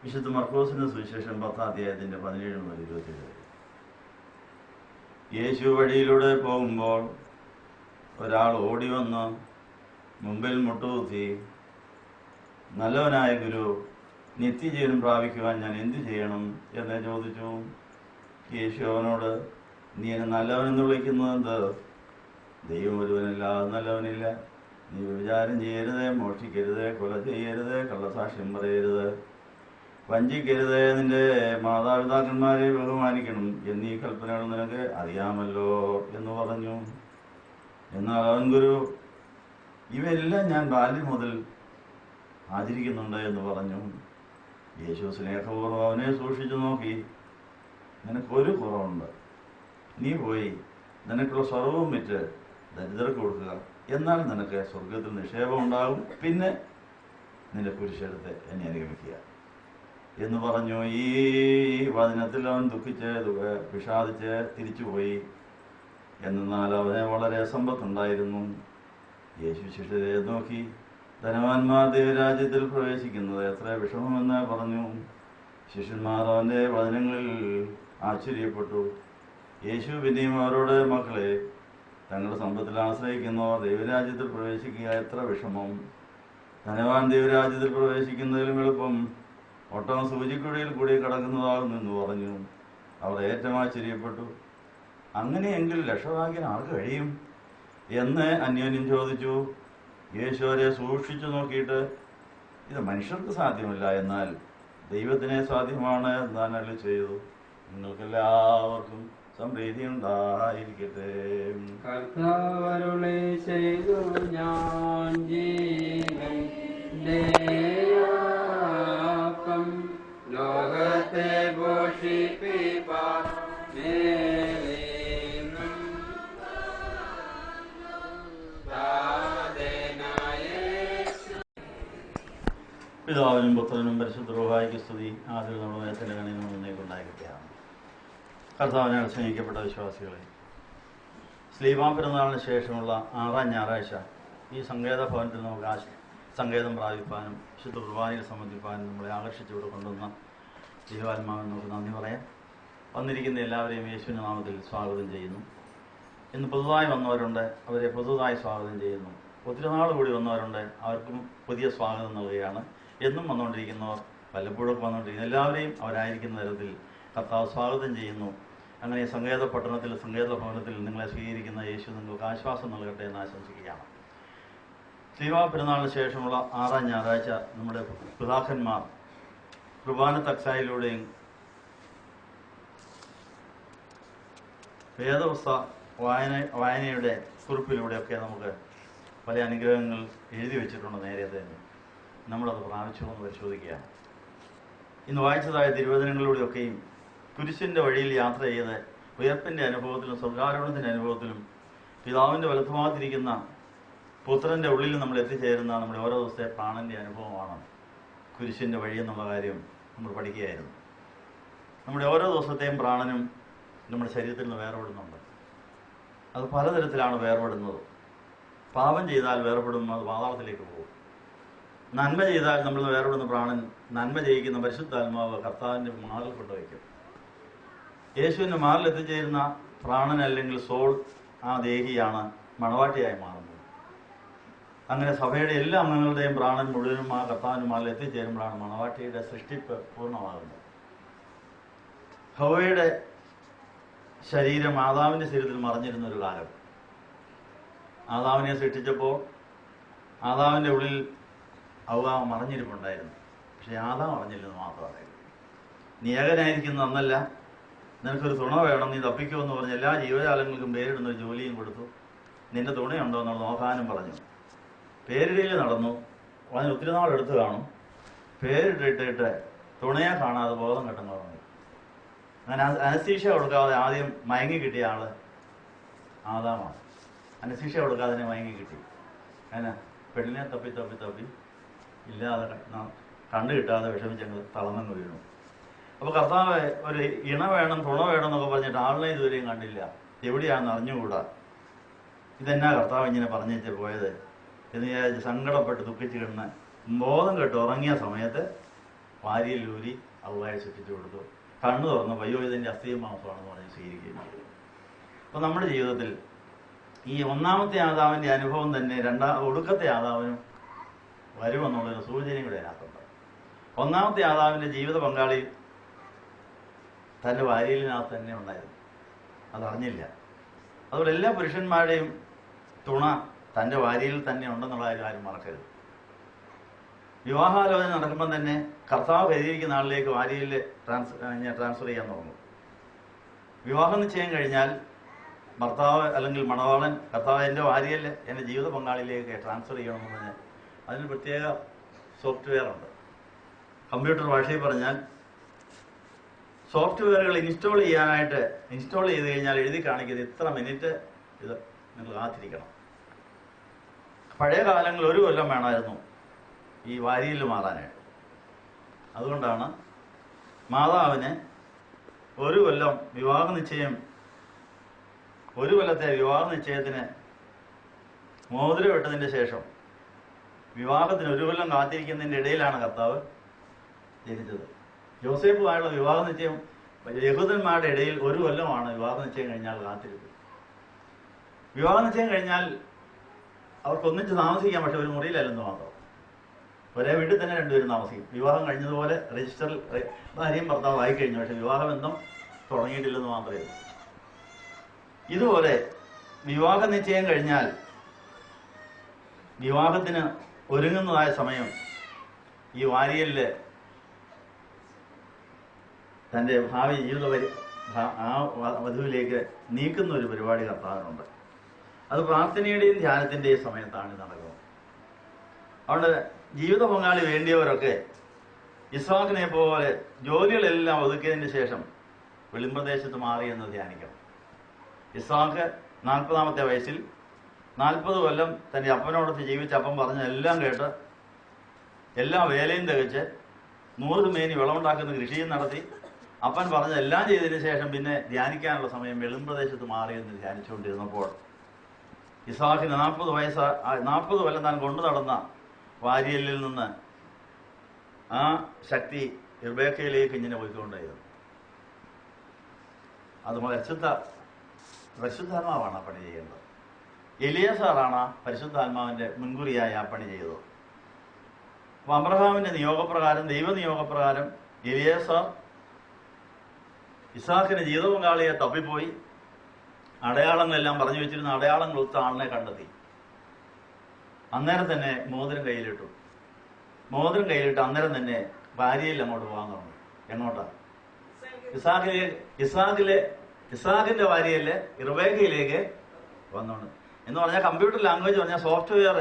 വിശുദ്ധ മർക്കോസിന്റെ സുവിശേഷം 10-ാം അധ്യായത്തിന്റെ 17 മുതൽ 27 വരെ. യേശു വഴിയിലൂടെ പോകുമ്പോൾ ഒരാൾ ഓടി വന്ന് മുമ്പിൽ മുട്ടുകുത്തി, നല്ലവനായ ഗുരു, നിത്യജീവൻ പ്രാപിക്കുവാൻ ഞാൻ എന്തു ചെയ്യണം എന്ന് ചോദിച്ചു. യേശു അവനോട്, നീ എന്നെ നല്ലവനെന്ന് വിളിക്കുന്നത് എന്ത്? ദൈവം ഒരുവനല്ലാതെ നല്ലവനില്ല. നീ വ്യഭിചാരം ചെയ്യരുത്, മോഷ്ടിക്കരുത്, കൊല ചെയ്യരുത്, കള്ളസാക്ഷ്യം പറയരുത്, വഞ്ചിക്കരുത്, നിന്റെ മാതാപിതാക്കന്മാരെ ബഹുമാനിക്കണം എന്നീ കൽപ്പനകൾ നിനക്ക് അറിയാമല്ലോ എന്ന് പറഞ്ഞു. എന്നാൽ അവൻ, ഗുരു, ഇവയെല്ലാം ഞാൻ ബാല്യം മുതൽ ആചരിക്കുന്നുണ്ട് എന്ന് പറഞ്ഞു. യേശു സ്നേഹപൂർവ്വം അവനെ സൂക്ഷിച്ചു നോക്കി, നിനക്കൊരു കുറവുണ്ട്. നീ പോയി നിനക്കുള്ള സർവ്വവും വിറ്റ് ദരിദ്രർക്ക് കൊടുക്കുക, എന്നാൽ നിനക്ക് സ്വർഗത്തിൽ നിക്ഷേപം ഉണ്ടാകും. പിന്നെ നിന്റെ കുരിശെടുത്ത് എന്നെ അനുഗമിക്കുക എന്ന് പറഞ്ഞു. ഈ വചനത്തിൽ അവൻ ദുഃഖിച്ച് വിഷാദിച്ച് തിരിച്ചുപോയി. എന്നാൽ അവന് വളരെ സമ്പത്തുണ്ടായിരുന്നു. യേശു ശിഷ്യരെ നോക്കി, ധനവാന്മാർ ദൈവരാജ്യത്തിൽ പ്രവേശിക്കുന്നത് എത്ര വിഷമമെന്ന് പറഞ്ഞു. ശിഷ്യന്മാർ അവൻ്റെ വചനങ്ങളിൽ ആശ്ചര്യപ്പെട്ടു. യേശു പിന്നെയും അവരോട്, മക്കളെ, തങ്ങളുടെ സമ്പത്തിൽ ആശ്രയിക്കുന്നവർ ദൈവരാജ്യത്തിൽ പ്രവേശിക്കുക എത്ര വിഷമം. ധനവാൻ ദൈവരാജ്യത്തിൽ പ്രവേശിക്കുന്നതിലും എളുപ്പം ഒട്ടകം സൂചിക്കുഴയിൽ കൂടി കടക്കുന്നതാകുമെന്ന് പറഞ്ഞു. അവർ ഏറ്റവും ആശ്ചര്യപ്പെട്ടു. അങ്ങനെയെങ്കിൽ ലക്ഷഭാഗ്യൻ ആർക്ക് കഴിയും എന്ന് അന്യോന്യം ചോദിച്ചു. യേശു അവരെ സൂക്ഷിച്ചു നോക്കിയിട്ട്, ഇത് മനുഷ്യർക്ക് സാധ്യമല്ല, എന്നാൽ ദൈവത്തിനെ സാധ്യമാണ് താൻ അരുളി ചെയ്തു. നിങ്ങൾക്കെല്ലാവർക്കും സമൃദ്ധി ഉണ്ടായിരിക്കട്ടെ. കർത്താവരുളി ചെയ്തു, ഞാൻ ജീവന്റെ അപ്പം ലോകത്തെ പോഷിപ്പിപ്പാൻ പിതാവിനും പുത്രനും പരിശുദ്ധ റൂഹായിക്ക് സ്തുതി. ആദ്യം നമ്മുടെ മേത്തിന്റെ കണിയിൽ നിന്നേക്കുണ്ടായിരിക്കുകയാണ്. കർത്താവിനാൽ സ്നേഹിക്കപ്പെട്ട വിശ്വാസികളെ, സ്ലീബാ പെരുന്നാളിന് ശേഷമുള്ള 6ാം ഞായറാഴ്ച ഈ സങ്കേത ഭവനത്തിൽ നമുക്ക് സങ്കേതം പ്രാപിപ്പാനും വിശുദ്ധ കുർബാനയിൽ സംബന്ധിപ്പാനും നമ്മളെ ആകർഷിച്ചുകൊണ്ട് കൊണ്ടുവന്ന ദൈവാത്മാവിന് നമുക്ക് നന്ദി പറയാം. വന്നിരിക്കുന്ന എല്ലാവരെയും യേശുവിൻ്റെ നാമത്തിൽ സ്വാഗതം ചെയ്യുന്നു. ഇന്ന് പുതുതായി വന്നവരുണ്ട്, അവരെ പുതുതായി സ്വാഗതം ചെയ്യുന്നു. ഒത്തിരി നാൾ കൂടി വന്നവരുണ്ട്, അവർക്കും പുതിയ സ്വാഗതം നൽകുകയാണ്. എന്നും വന്നുകൊണ്ടിരിക്കുന്നവർ, വല്ലപ്പോഴൊക്കെ വന്നുകൊണ്ടിരിക്കുന്ന എല്ലാവരെയും അവരായിരിക്കുന്ന തരത്തിൽ കർത്താവ് സ്വാഗതം ചെയ്യുന്നു. അങ്ങനെ സങ്കേത പട്ടണത്തിൽ, സങ്കേത ഭവനത്തിൽ നിങ്ങളെ സ്വീകരിക്കുന്ന യേശു നിങ്ങൾക്ക് ആശ്വാസം നൽകട്ടെ എന്ന് ആശംസിക്കുകയാണ്. സ്ലീബാ പെരുന്നാളിന് ശേഷമുള്ള 6ാം ഞായറാഴ്ച നമ്മുടെ പിതാക്കന്മാർ കുർബാന തക്സായിലൂടെയും വേദപുസ്തക വായനയുടെ കുറിപ്പിലൂടെയൊക്കെ നമുക്ക് പല അനുഗ്രഹങ്ങൾ എഴുതി വെച്ചിട്ടുണ്ട്. നേരെ തന്നെ നമ്മളത് പ്രാപിച്ചുകൊണ്ട് പരിശോധിക്കുകയാണ്. ഇന്ന് വായിച്ചതായ തിരുവചനങ്ങളിലൂടെയൊക്കെയും കുരിശിൻ്റെ വഴിയിൽ യാത്ര ചെയ്ത് ഉയർപ്പിൻ്റെ അനുഭവത്തിലും സ്വർഗാരോഹണത്തിൻ്റെ അനുഭവത്തിലും പിതാവിൻ്റെ വലത്തുഭാഗത്തിരിക്കുന്ന പുത്രൻ്റെ ഉള്ളിൽ നമ്മൾ എത്തിച്ചേരുന്ന നമ്മുടെ ഓരോ ദിവസത്തെ പ്രാണൻ്റെ അനുഭവമാണ് കുരിശിൻ്റെ വഴി എന്നുള്ള കാര്യം നമ്മൾ പഠിക്കുകയായിരുന്നു. നമ്മുടെ ഓരോ ദിവസത്തെയും പ്രാണനും നമ്മുടെ ശരീരത്തിൽ നിന്ന് വേർപെടുന്നുണ്ട്. അത് പലതരത്തിലാണ് വേർപെടുന്നത്. പാപം ചെയ്താൽ വേർപെടും, അത് പാതാളത്തിലേക്ക് പോകും. നന്മ ചെയ്താൽ നമ്മൾ വേർപെടുന്ന പ്രാണൻ നന്മ ചെയ്യിക്കുന്ന പരിശുദ്ധാത്മാവ് കർത്താവിൻ്റെ മാറിൽ കൊണ്ടുവയ്ക്കും. യേശുവിൻ്റെ മാറിൽ എത്തിച്ചേരുന്ന പ്രാണൻ അല്ലെങ്കിൽ സോൾ, ആ ദേഹിയാണ് മണവാട്ടിയായി മാറുന്നത്. അങ്ങനെ സഭയുടെ എല്ലാ അംഗങ്ങളുടെയും പ്രാണൻ മുഴുവനും ആ കർത്താവിൻ്റെ മാറിൽ എത്തിച്ചേരുമ്പോഴാണ് മണവാട്ടിയുടെ സൃഷ്ടിപ്പ് പൂർണ്ണമാകുന്നത്. ഹവ്വയുടെ ശരീരം ആദാമിൻ്റെ ശരീരത്തിൽ മറഞ്ഞിരുന്നൊരു കാലം. ആദാമിനെ സൃഷ്ടിച്ചപ്പോൾ ആദാമിൻ്റെ ഉള്ളിൽ ഹവ്വ മറഞ്ഞിരിപ്പുണ്ടായിരുന്നു. പക്ഷേ ആദാം അറിഞ്ഞില്ലെന്ന് മാത്രമാണ്. നീ ഏകനായിരിക്കുന്ന അന്നല്ല, നിനക്കൊരു തുണ വേണം, നീ തപ്പിക്കുമെന്ന് പറഞ്ഞ് എല്ലാ ജീവജാലങ്ങൾക്കും പേരിടുന്നൊരു ജോലിയും കൊടുത്തു. നിന്റെ തുണയുണ്ടോ എന്നുള്ളത് നോക്കാനും പറഞ്ഞു. പേരിടയിൽ നടന്നു. അതിന് ഒത്തിരി നാളെടുത്ത് കാണും. പേരിട്ടിട്ട് തുണയെ കാണാതെ ബോധം കെട്ടെന്ന് പറഞ്ഞു. അങ്ങനെ അനസ്തീഷ കൊടുക്കാതെ ആദ്യം മയങ്ങി കിട്ടിയ ആള് ആദാമാണ്. അനസ്തീഷ കൊടുക്കാതെ തന്നെ മയങ്ങി കിട്ടി. അങ്ങനെ പെണ്ണിനെ തപ്പി തപ്പി തപ്പി ഇല്ലാതെ കണ്ടു കിട്ടാതെ വിഷമിച്ചങ്ങ് തളർന്നു വീണു. അപ്പോൾ കർത്താവ് ഒരു ഇണ വേണം, തുണ വേണം എന്നൊക്കെ പറഞ്ഞിട്ട് ആളിനെ ഇതുവരെയും കണ്ടില്ല, എവിടെയാണെന്ന് അറിഞ്ഞുകൂടാ. ഇതെന്നാ കർത്താവ് ഇങ്ങനെ പറഞ്ഞേച്ച് പോയത് എന്ന് വിചാരിച്ച് സങ്കടപ്പെട്ട് ദുഃഖിച്ച് കിടന്ന് ബോധം കെട്ട് ഉറങ്ങിയ സമയത്ത് വാരിയിൽ ഊരി അവയെ ചുറ്റിച്ചു കൊടുത്തു. കണ്ണു തുറന്ന് വയ്യോ ഇതിൻ്റെ അസ്ഥിയും മാംസമാണെന്ന് പറഞ്ഞ് സ്വീകരിക്കുകയും ചെയ്തു. അപ്പം നമ്മുടെ ജീവിതത്തിൽ ഈ ഒന്നാമത്തെ ആദാമിൻ്റെ അനുഭവം തന്നെ ഒടുക്കത്തെ ആദാവിനും വരുമെന്നുള്ളൊരു സൂചനയും കൂടെ അതിനകത്തുണ്ട്. ഒന്നാമത്തെ ആദാവിൻ്റെ ജീവിത പങ്കാളി തൻ്റെ വാരിയലിനകത്ത് തന്നെ ഉണ്ടായിരുന്നു, അതറിഞ്ഞില്ല. അതുപോലെ എല്ലാ പുരുഷന്മാരുടെയും തുണ തൻ്റെ വാരിയിൽ തന്നെ ഉണ്ടെന്നുള്ള കാര്യം മറക്കരുത്. വിവാഹാലോചന നടക്കുമ്പം തന്നെ കർത്താവ് കരുതിയിരിക്കുന്ന ആളിലേക്ക് വാരിയിൽ ട്രാൻസ്ഫർ ചെയ്യാൻ തുടങ്ങും. വിവാഹം നിശ്ചയം കഴിഞ്ഞാൽ ഭർത്താവ് അല്ലെങ്കിൽ മണവാളൻ കർത്താവ് എൻ്റെ വാരിയൽ എൻ്റെ ജീവിത പങ്കാളിയിലേക്ക് ട്രാൻസ്ഫർ ചെയ്യണമെന്ന് പറഞ്ഞാൽ അതിന് പ്രത്യേക സോഫ്റ്റ്വെയർ ഉണ്ട്. കമ്പ്യൂട്ടർ ഭാഷയിൽ പറഞ്ഞാൽ സോഫ്റ്റ്വെയറുകൾ ഇൻസ്റ്റാൾ ചെയ്ത് കഴിഞ്ഞാൽ എഴുതി കാണിക്കുന്നത് ഇത്ര മിനിറ്റ് ഇത് നിങ്ങൾ കാത്തിരിക്കണം. പഴയ കാലങ്ങളിൽ 1 കൊല്ലം വേണമായിരുന്നു ഈ വാരിയിൽ മാറാനായിട്ട്. അതുകൊണ്ടാണ് മാതാവിന് 1 കൊല്ലം ഒരു കൊല്ലത്തെ വിവാഹ നിശ്ചയത്തിന് മോതിരം ഇട്ടതിൻ്റെ ശേഷം വിവാഹത്തിന് 1 കൊല്ലം കാത്തിരിക്കുന്നതിൻ്റെ ഇടയിലാണ് കർത്താവ് ജനിച്ചത്. യോസേഫുമായുള്ള വിവാഹ നിശ്ചയം യഹൂദന്മാരുടെ ഇടയിൽ 1 കൊല്ലമാണ് വിവാഹ നിശ്ചയം കഴിഞ്ഞാൽ കാത്തിരുന്നത്. വിവാഹ നിശ്ചയം കഴിഞ്ഞാൽ അവർക്കൊന്നിച്ച് താമസിക്കാം, പക്ഷെ ഒരു മുറിയിലല്ലെന്ന് മാത്രം. ഒരേ വീട്ടിൽ തന്നെ രണ്ടുപേരും താമസിക്കും. വിവാഹം കഴിഞ്ഞതുപോലെ രജിസ്റ്ററിൽ ഭാര്യയും ഭർത്താവ് ആയിക്കഴിഞ്ഞു, പക്ഷെ വിവാഹബന്ധം തുടങ്ങിയിട്ടില്ലെന്ന് മാത്രമേ ഉള്ളൂ. ഇതുപോലെ വിവാഹ നിശ്ചയം കഴിഞ്ഞാൽ വിവാഹത്തിന് ഒരുങ്ങുന്നതായ സമയം ഈ വാരിയലില് തൻ്റെ ഭാവി ആ വധുവിലേക്ക് നീക്കുന്ന ഒരു പരിപാടി കർത്താവിനുണ്ട്. അത് പ്രാർത്ഥനയുടെയും ധ്യാനത്തിൻ്റെയും സമയത്താണ് നടക്കുന്നത്. അതുകൊണ്ട് ജീവിത പങ്കാളി വേണ്ടിയവരൊക്കെ ഇസ്ഹാക്കിനെ പോലെ ജോലികളെല്ലാം ഒതുക്കിയതിന് ശേഷം വെളിമ്പ്രദേശത്ത് മാറിയെന്ന് ധ്യാനിക്കണം. ഇസ്ഹാക്ക് 40-ാമത്തെ വയസ്സിൽ 40 കൊല്ലം തൻ്റെ അപ്പനോടൊത്ത് ജീവിച്ച അപ്പം പറഞ്ഞ എല്ലാം കേട്ട് എല്ലാ വേലയും തികച്ച് 100 മേനി വിളവുണ്ടാക്കുന്ന കൃഷിയും നടത്തി അപ്പൻ പറഞ്ഞ എല്ലാം ചെയ്തതിന് ശേഷം പിന്നെ ധ്യാനിക്കാനുള്ള സമയം വെളിമ്പ്രദേശത്ത് മാറിയെന്ന് ധ്യാനിച്ചുകൊണ്ടിരുന്നപ്പോൾ ഇസ്ഹാക്കിന് 40 കൊല്ലം താൻ കൊണ്ടു നടന്ന വാരിയലിൽ നിന്ന് ആ ശക്തി റിബേക്കയിലേക്ക് ഇങ്ങനെ പോയിക്കൊണ്ടായിരുന്നു. അത് പരിശുദ്ധാത്മാവാണ് ആ പണി ചെയ്യേണ്ടത്. എലിയാസാറാണ് പരിശുദ്ധാത്മാവിൻ്റെ മുൻകുറിയായി ആ പണി ചെയ്തത്. അപ്പോൾ അബ്രഹാമിൻ്റെ നിയോഗപ്രകാരം, ദൈവനിയോഗപ്രകാരം എലിയാസാർ ഇസ്ഹാക്കിന് ജീവിത പങ്കാളിയെ തപ്പിപ്പോയി അടയാളങ്ങളെല്ലാം പറഞ്ഞു വെച്ചിരുന്ന അടയാളങ്ങളൊത്ത ആളിനെ കണ്ടെത്തി. അന്നേരം തന്നെ മോതിരം കയ്യിലിട്ടു. അന്നേരം തന്നെ ഭാര്യയിൽ അങ്ങോട്ട് പോകാൻ തുടങ്ങി. എങ്ങോട്ടാ? ഇസ്ഹാക്കിന്റെ ഭാര്യയില് റിബേക്കയിലേക്ക് വന്നോണ്ട് എന്ന് പറഞ്ഞാൽ കമ്പ്യൂട്ടർ ലാംഗ്വേജ് പറഞ്ഞാൽ സോഫ്റ്റ്വെയർ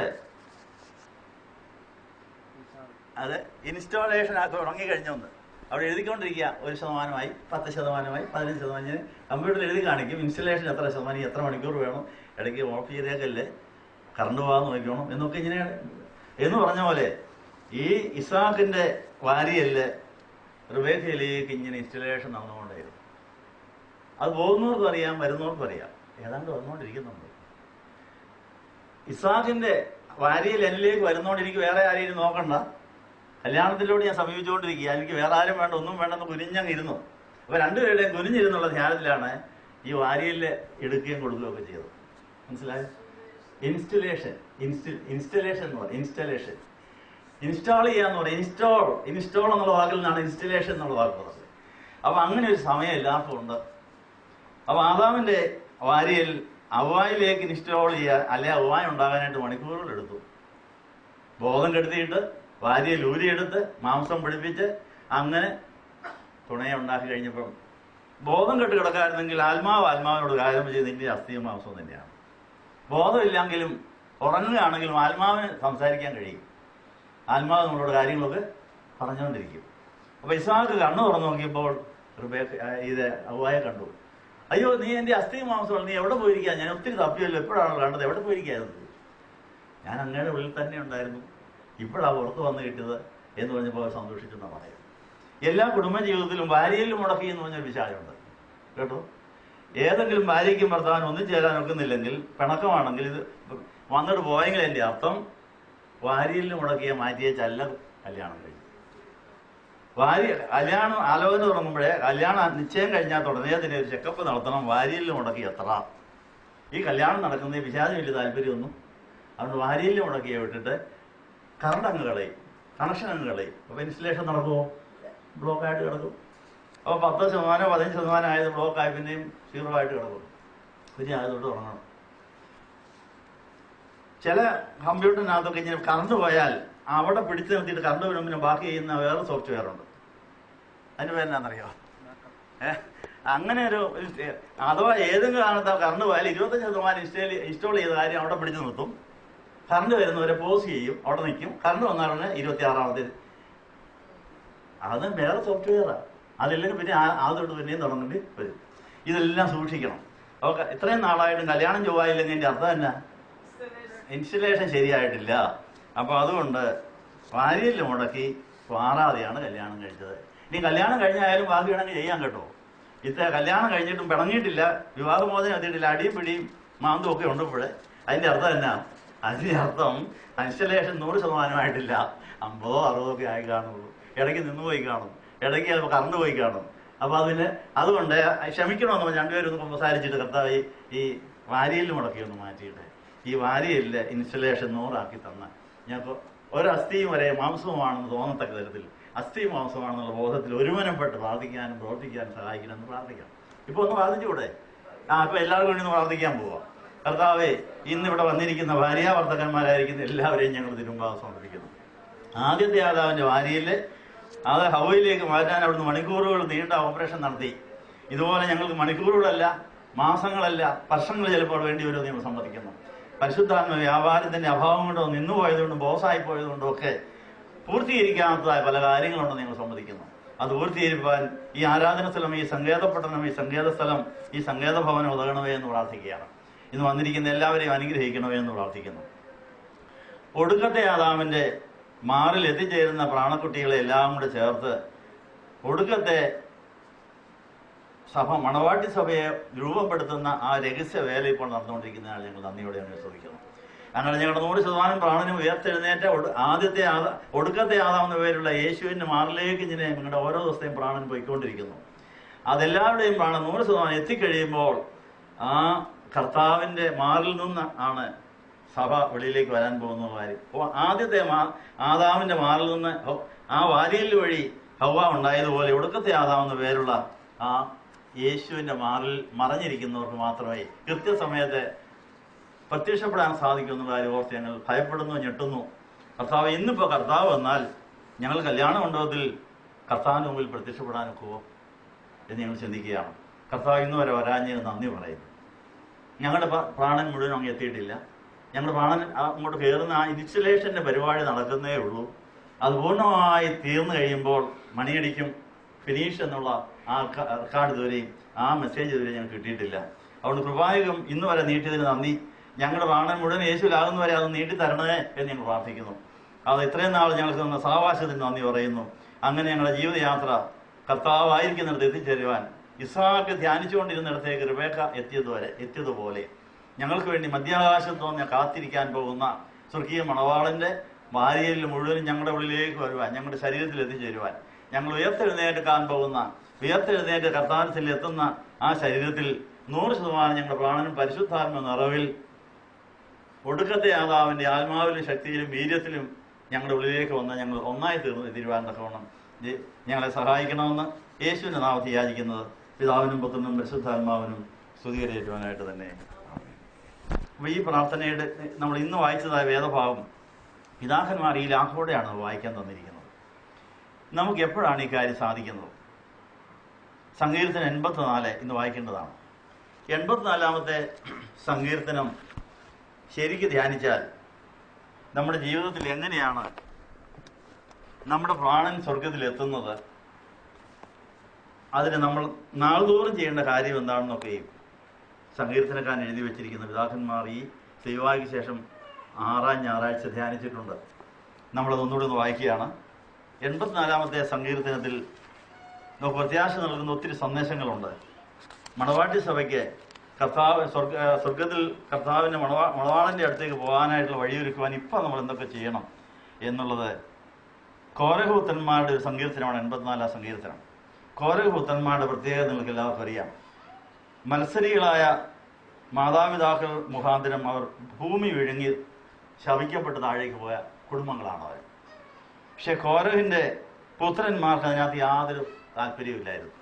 അത് ഇൻസ്റ്റാളേഷൻ ആക്കി തുടങ്ങിക്കഴിഞ്ഞൊന്ന് അവിടെ എഴുതിക്കൊണ്ടിരിക്കുക. 1%, 10%, 15%. കമ്പ്യൂട്ടറിൽ എഴുതി കാണിക്കും ഇൻസ്റ്റലേഷൻ എത്ര ശതമാനം, എത്ര മണിക്കൂർ വേണം, ഇടയ്ക്ക് ഓഫ് ചെയ്തേക്കല്ലേ, കറണ്ട് പോകാൻ നോക്കണം എന്നൊക്കെ ഇങ്ങനെ എന്ന് പറഞ്ഞ പോലെ ഈ ഇസ്ഹാക്കിന്റെ വാരിയല് റിബേക്കയിലേക്ക് ഇങ്ങനെ ഇൻസ്റ്റലേഷൻ നടന്നുകൊണ്ടേയിരുന്നു. അത് പോകുന്നവർക്കും അറിയാം, വരുന്നവർക്കും അറിയാം, ഏതാണ്ട് വന്നുകൊണ്ടിരിക്കുന്നുണ്ട്. ഇസ്ഹാക്കിന്റെ വാരിയൽ എന്നിലേക്ക് വരുന്നോണ്ടിരിക്കും. വേറെ ആരെയും നോക്കണ്ട, കല്യാണത്തിലൂടെ ഞാൻ സമീപിച്ചുകൊണ്ടിരിക്കുക, എനിക്ക് വേറെ ആരും വേണ്ട, ഒന്നും വേണ്ടെന്ന് കുനിഞ്ഞങ്ങ് ഇരുന്നു. അപ്പൊ രണ്ടുപേരുടെയും കുനിഞ്ഞിരുന്നുള്ള ധ്യാനത്തിലാണ് ഈ വാരിയലില് എടുക്കുകയും കൊടുക്കുകയും ഒക്കെ ചെയ്തത്. മനസ്സിലായോ? ഇൻസ്റ്റലേഷൻ എന്ന് പറയും. ഇൻസ്റ്റാൾ ചെയ്യാന്ന് പറയും. ഇൻസ്റ്റോൾ എന്നുള്ള വാക്കിൽ നിന്നാണ് ഇൻസ്റ്റലേഷൻ എന്നുള്ള വാക്ക് പറഞ്ഞത്. അപ്പൊ അങ്ങനെ ഒരു സമയം എല്ലാവർക്കും ഉണ്ട്. അപ്പൊ ആദാമിന്റെ വാരിയൽ അവ്വായിലേക്ക് ഇൻസ്റ്റാൾ ചെയ്യുക, അല്ലെ അവ്വായ ഉണ്ടാകാനായിട്ട് മണിക്കൂറുകൾ എടുത്തു. ബോധം കെടുത്തിയിട്ട് വാരിയൽ ഊരിയെടുത്ത് മാംസം പിടിപ്പിച്ച് അങ്ങനെ തുണയെ ഉണ്ടാക്കി കഴിഞ്ഞപ്പം ബോധം കെട്ട് കിടക്കായിരുന്നെങ്കിൽ ആത്മാവിനോട് കാര്യം ചെയ്ത് നിന്റെ അസ്ഥിയും മാംസവും തന്നെയാണ്. ബോധമില്ലെങ്കിലും ഉറങ്ങുകയാണെങ്കിലും ആത്മാവിന് സംസാരിക്കാൻ കഴിയും. ആത്മാവ് നമ്മളോട് കാര്യങ്ങളൊക്കെ പറഞ്ഞുകൊണ്ടിരിക്കും. അപ്പൊ ഇസ്ഹാക്ക് കണ്ണു തുറന്നു നോക്കിയപ്പോൾ ഇത് അവ്വായെ കണ്ടു. അയ്യോ, നീ എന്റെ അസ്ഥിയും മാംസമാണ്, നീ എവിടെ പോയിരിക്കുക? ഞാൻ ഒത്തിരി തപ്പിയല്ലോ, എപ്പോഴാണോ കണ്ടത്? എവിടെ പോയിരിക്കായിരുന്നു? ഞാൻ അങ്ങയുടെ ഉള്ളിൽ തന്നെ ഉണ്ടായിരുന്നു, ഇപ്പോഴാണ് പുറത്ത് വന്ന് കിട്ടിയത് എന്ന് പറഞ്ഞപ്പോൾ സന്തോഷിച്ചെന്നാണ് പറയുന്നത്. എല്ലാ കുടുംബജീവിതത്തിലും ഭാര്യയിലും മുടക്കി എന്ന് പറഞ്ഞൊരു വിചാരമുണ്ട് കേട്ടോ. ഏതെങ്കിലും ഭാര്യയ്ക്കും ഭർത്താവിനും ഒന്നും ചേരാൻ ഒക്കുന്നില്ലെങ്കിൽ, പിണക്കമാണെങ്കിൽ, ഇത് വന്നിട്ട് പോയെങ്കിൽ എൻ്റെ അർത്ഥം ഭാര്യയിൽ മുടക്കിയ മാറ്റിയേച്ചല്ല കല്യാണം കഴിഞ്ഞു. കല്യാണം ആലോചന തുടങ്ങുമ്പോഴേ കല്യാണം നിശ്ചയം കഴിഞ്ഞാൽ ഉടനെ തന്നെ ഒരു ചെക്കപ്പ് നടത്തണം. വാരിയലിൽ മുടക്കി എത്ര. ഈ കല്യാണം നടക്കുന്നത് പിശാചിന് വലിയ താല്പര്യമൊന്നും. അതുകൊണ്ട് വാരിയലിൽ മുടക്കിയെ വിട്ടിട്ട് കറണ്ട് അങ്ങ് കളയും, കണക്ഷൻ അങ്ങ് കളയും. അപ്പോൾ ഇൻസ്റ്റലേഷൻ നടക്കുമോ? ബ്ലോക്കായിട്ട് കിടക്കും. അപ്പോൾ 10% 15% ആയത് ബ്ലോക്കായി പിന്നെയും 0 ആയിട്ട് കിടക്കും. പിന്നെ ആയതുകൊണ്ട് തുടങ്ങണം. ചില കമ്പ്യൂട്ടറിനകത്തൊക്കെ ഇങ്ങനെ കറണ്ട് പോയാൽ അവിടെ പിടിച്ചു നിർത്തിയിട്ട് കറണ്ട് വരുമ്പോൾ ബാക്കി ചെയ്യുന്ന വേറെ സോഫ്റ്റ്വെയർ ഉണ്ട്. അതിന് പേരെന്നാണെന്നറിയോ? അങ്ങനെ ഒരു അഥവാ ഏതെങ്കിലും കാരണത്താൽ കറണ്ട് പോയാൽ 25% ഇൻസ്റ്റാൾ ചെയ്ത കാര്യം അവിടെ പിടിച്ചു നിർത്തും. കറണ്ട് വരുന്നവരെ പോസ് ചെയ്യും, അവിടെ നിൽക്കും. കറണ്ട് വന്നാലാണ് 26ാമത്തെ. അത് വേറെ സോഫ്റ്റ്വെയറാണ്. അതില്ലെങ്കിൽ പിന്നെ ആദ്യമായിട്ട് പിന്നെയും തുടങ്ങേണ്ടി വരും. ഇതെല്ലാം സൂക്ഷിക്കണം. ഓക്കെ, ഇത്രയും നാളായിട്ടും കല്യാണം ചൊവ്വായില്ലെങ്കിൽ എൻ്റെ അർത്ഥം എന്നാ? ഇൻസ്റ്റലേഷൻ ശരിയായിട്ടില്ല. അപ്പോൾ അതുകൊണ്ട് വാരിയലിൽ മുടക്കി മാറാതെയാണ് കല്യാണം കഴിച്ചത്. ഇനി കല്യാണം കഴിഞ്ഞായാലും ബാക്കി വേണമെങ്കിൽ ചെയ്യാൻ കേട്ടോ. കല്യാണം കഴിഞ്ഞിട്ടും പിണങ്ങിയിട്ടില്ല, വിവാഹമോചനം എത്തിയിട്ടില്ല, അടിയും പിടിയും മാന്തും ഒക്കെ ഉണ്ടപ്പോഴേ അതിൻ്റെ അർത്ഥം എന്നാ? അതിൻ്റെ അർത്ഥം ഇൻസ്റ്റലേഷൻ 100% 50 60 ഒക്കെ ആയി കാണുള്ളൂ. ഇടയ്ക്ക് നിന്നുപോയി കാണും, ഇടയ്ക്ക് ചിലപ്പോൾ കറണ്ട് പോയി കാണും. അപ്പോൾ അതുകൊണ്ട് ക്ഷമിക്കണമെന്ന് രണ്ടുപേരും ഒന്ന് സംസാരിച്ചിട്ട് കർത്താവ് ഈ വാരിയലിൽ മുടക്കി ഒന്ന് മാറ്റിയിട്ട് ഈ വാരിയലിൽ ഇൻസ്റ്റലേഷൻ 100 ആക്കി തന്ന ഞങ്ങൾക്ക് ഒരു അസ്ഥിയും വരെ മാംസവുമാണെന്ന് തോന്നത്തക്ക തരത്തിൽ അസ്ഥിയും മാംസമാണെന്നുള്ള ബോധത്തിൽ ഒരുമനപ്പെട്ട് പ്രാർത്ഥിക്കാനും പ്രവർത്തിക്കാനും സഹായിക്കണമെന്ന് പ്രാർത്ഥിക്കാം. ഇപ്പോൾ ഒന്ന് പ്രാർത്ഥിച്ചുകൂടെ? ഇപ്പോൾ എല്ലാവർക്കും വേണ്ടി ഒന്ന് പ്രാർത്ഥിക്കാൻ പോവാം. കർത്താവേ, ഇന്നിവിടെ വന്നിരിക്കുന്ന ഭാര്യാഭർത്തകന്മാരായിരിക്കുന്ന എല്ലാവരെയും ഞങ്ങൾ തിരുമുമ്പാകെ സമർപ്പിക്കുന്നു. ആദ്യത്തെ ആദാമിന്റെ ഭാര്യയിലെ അത് ഹവയിലേക്ക് മാറ്റാൻ അവിടുന്ന് മണിക്കൂറുകൾ നീണ്ട ഓപ്പറേഷൻ നടത്തി. ഇതുപോലെ ഞങ്ങൾക്ക് മണിക്കൂറുകളല്ല, മാസങ്ങളല്ല, വർഷങ്ങൾ ചിലപ്പോൾ വേണ്ടി വരുമെന്ന് ഞങ്ങൾ സമ്മതിക്കുന്നു. പരിശുദ്ധാത്മ വ്യാപാരത്തിന്റെ അഭാവം കൊണ്ടോ നിന്നുപോയതുകൊണ്ടും ബോസായി പോയതുകൊണ്ടും ഒക്കെ പൂർത്തീകരിക്കാത്തതായ പല കാര്യങ്ങളുണ്ടെന്ന് ഞങ്ങൾ സമ്മതിക്കുന്നു. അത് പൂർത്തീകരിക്കാൻ ഈ ആരാധന സ്ഥലം, ഈ സങ്കേതപട്ടണം, ഈ സങ്കേതസ്ഥലം, ഈ സങ്കേതഭവനം ഉതകണമേ എന്ന് പ്രാർത്ഥിക്കുകയാണ്. ഇന്ന് വന്നിരിക്കുന്ന എല്ലാവരെയും അനുഗ്രഹിക്കണമേ എന്ന് പ്രാർത്ഥിക്കുന്നു. ഒടുക്കത്തെ ആദാമിന്റെ മാറിൽ എത്തിച്ചേരുന്ന പ്രാണക്കുട്ടികളെ എല്ലാം കൂടെ ചേർത്ത് ഒടുക്കത്തെ സഭ, മണവാട്ടി സഭയെ രൂപപ്പെടുത്തുന്ന ആ രഹസ്യ വേല ഇപ്പോൾ നടന്നുകൊണ്ടിരിക്കുന്നതിനാൽ ഞങ്ങൾ നന്ദിയോടെ അനുസ്മരിക്കുന്നു. അങ്ങനെ ഞങ്ങളുടെ 100% പ്രാണനും ഉയർത്തെഴുന്നേറ്റ ഒടുക്കത്തെ ആദാമെന്ന പേരുള്ള യേശുവിന്റെ മാറിലേക്ക് ഇങ്ങനെ നിങ്ങളുടെ ഓരോ ദിവസത്തെയും പ്രാണൻ പോയിക്കൊണ്ടിരിക്കുന്നു. അതെല്ലാവരുടെയും പ്രാണൻ 100% എത്തിക്കഴിയുമ്പോൾ ആ കർത്താവിന്റെ മാറിൽ നിന്ന് ആണ് സഭ വെളിയിലേക്ക് വരാൻ പോകുന്ന കാര്യം. അപ്പോൾ ആദ്യത്തെ ആദാമിന്റെ മാറിൽ നിന്ന് ആ വാരിയൽ വഴി ഹവ്വ ഉണ്ടായതുപോലെ ഒടുക്കത്തെ ആദാമെന്ന പേരുള്ള ആ യേശുവിന്റെ മാറിൽ മറഞ്ഞിരിക്കുന്നവർക്ക് മാത്രമേ കൃത്യസമയത്ത് പ്രത്യക്ഷപ്പെടാൻ സാധിക്കുമെന്നുള്ള കാര്യം ഓർത്ത് ഞങ്ങൾ ഭയപ്പെടുന്നു, ഞെട്ടുന്നു. കർത്താവ്, ഇന്നിപ്പോൾ കർത്താവ് വന്നാൽ ഞങ്ങൾ കല്യാണ മണ്ഡപത്തിൽ കർത്താവിന് മുമ്പിൽ പ്രത്യക്ഷപ്പെടാനൊക്കുമോ എന്ന് ഞങ്ങൾ ചിന്തിക്കുകയാണ്. കർത്താവ് ഇന്ന് വരെ വരാഞ്ഞതിന് നന്ദി പറയുന്നു. ഞങ്ങളുടെ പ്രാണൻ മുഴുവൻ അങ്ങ് എത്തിയിട്ടില്ല. ഞങ്ങളുടെ പ്രാണൻ അങ്ങോട്ട് കയറുന്ന ആ ഇൻസ്റ്റലേഷന്റെ പരിപാടി നടക്കുന്നേ ഉള്ളൂ. അത് പൂർണ്ണമായി തീർന്നു കഴിയുമ്പോൾ മണിയടിക്കും, ഫിനിഷ് എന്നുള്ള ആ റെക്കോർഡ് ഇതുവരെയും ആ മെസ്സേജ് ഇതുവരെ ഞങ്ങൾക്ക് കിട്ടിയിട്ടില്ല. അതുകൊണ്ട് കൃപായുഗം ഇന്ന് വരെ നീട്ടിയതിന് നന്ദി. ഞങ്ങളുടെ പ്രാണൻ മുഴുവൻ യേശുവിലാകുന്നവരെ അത് നീട്ടിത്തരണേ എന്ന് ഞങ്ങൾ പ്രാർത്ഥിക്കുന്നു. അത് ഇത്രയും നാൾ ഞങ്ങൾക്ക് തന്ന സാവകാശത്തിന് നന്ദി പറയുന്നു. അങ്ങനെ ഞങ്ങളുടെ ജീവിതയാത്ര കർത്താവായിരിക്കുന്നിടത്ത് എത്തിച്ചേരുവാൻ ഇസ്ഹാക്ക് ധ്യാനിച്ചുകൊണ്ടിരുന്നിടത്തേക്ക് റിബേക്ക എത്തിയതുപോലെ ഞങ്ങൾക്ക് വേണ്ടി മധ്യാകാശത്ത് വന്ന് കാത്തിരിക്കാൻ പോകുന്ന സ്വർഗീയ മണവാളന്റെ ഭാര്യയിൽ മുഴുവനും ഞങ്ങളുടെ ഉള്ളിലേക്ക് വരുവാൻ, ഞങ്ങളുടെ ശരീരത്തിൽ എത്തിച്ചേരുവാൻ, ഞങ്ങൾ ഉയർത്തെഴുന്നേൽക്കാൻ പോകുന്ന ഉയർത്തെഴുന്നേറ്റ് കർത്താവിൽ എത്തുന്ന ആ ശരീരത്തിൽ 100% ഞങ്ങളുടെ പ്രാണനും പരിശുദ്ധാത്മ നിറവിൽ ഒടുക്കത്തെ ആദാമിന്റെ ആത്മാവിലും ശക്തിയിലും വീര്യത്തിലും ഞങ്ങളുടെ ഉള്ളിലേക്ക് വന്ന് ഞങ്ങൾ ഒന്നായി തീരുവാൻ തക്കവണ്ണം ഞങ്ങളെ സഹായിക്കണമെന്ന് യേശുവിന്റെ നാമത്തിൽ യാചിക്കുന്നത് പിതാവിനും പുത്രനും പരിശുദ്ധാത്മാവിനും സ്തുതികരേറ്റുവാനായിട്ട് തന്നെ. അപ്പോൾ ഈ പ്രാർത്ഥനയുടെ നമ്മൾ ഇന്ന് വായിച്ചതായ വേദഭാഗം പിതാക്കന്മാർ ഈ ലാഘോടെയാണ് വായിക്കാൻ തന്നിരിക്കുന്നത്. നമുക്ക് എപ്പോഴാണ് ഈ കാര്യം സാധിക്കുന്നത്? സങ്കീർത്തനം 84 ഇന്ന് വായിക്കേണ്ടതാണ്. 84ാമത്തെ സങ്കീർത്തനം ശരിക്ക് ധ്യാനിച്ചാൽ നമ്മുടെ ജീവിതത്തിൽ എങ്ങനെയാണ് നമ്മുടെ പ്രാണൻ സ്വർഗത്തിൽ എത്തുന്നത്, അതിന് നമ്മൾ നാൾതോറും ചെയ്യേണ്ട കാര്യം എന്താണെന്നൊക്കെയും സങ്കീർത്തനക്കാരൻ എഴുതി വെച്ചിരിക്കുന്ന പിതാക്കന്മാർ ഈ ദൈവവായ്ക്ക് ശേഷം 6ാം ഞായറാഴ്ച ധ്യാനിച്ചിട്ടുണ്ട്. നമ്മളതൊന്നുകൂടി ഒന്ന് വായിക്കുകയാണ്. 84ാമത്തെ സങ്കീർത്തനത്തിൽ നമുക്ക് പ്രത്യാശ നൽകുന്ന ഒത്തിരി സന്ദേശങ്ങളുണ്ട്. മണവാട്ടി സഭയ്ക്ക് സ്വർഗത്തിൽ കർത്താവിന്റെ മണവാളന്റെ അടുത്തേക്ക് പോകാനായിട്ടുള്ള വഴിയൊരുക്കുവാൻ ഇപ്പം നമ്മൾ എന്തൊക്കെ ചെയ്യണം എന്നുള്ളത് കോരഹൂത്തന്മാരുടെ ഒരു സങ്കീർത്തനമാണ് 84 സങ്കീർത്തനം. കോരഹൂത്തന്മാരുടെ പ്രത്യേകത നിങ്ങൾക്ക് എല്ലാവർക്കും അറിയാം. മത്സരികളായ മാതാപിതാക്കൾ മുഖാന്തരം അവർ ഭൂമി വിഴുങ്ങി ശപിക്കപ്പെട്ട് താഴേക്ക് പോയ കുടുംബങ്ങളാണ് അവർ. പക്ഷെ കോരഹിൻ്റെ പുത്രന്മാർക്ക് അതിനകത്ത് യാതൊരു താല്പര്യമില്ലായിരുന്നു.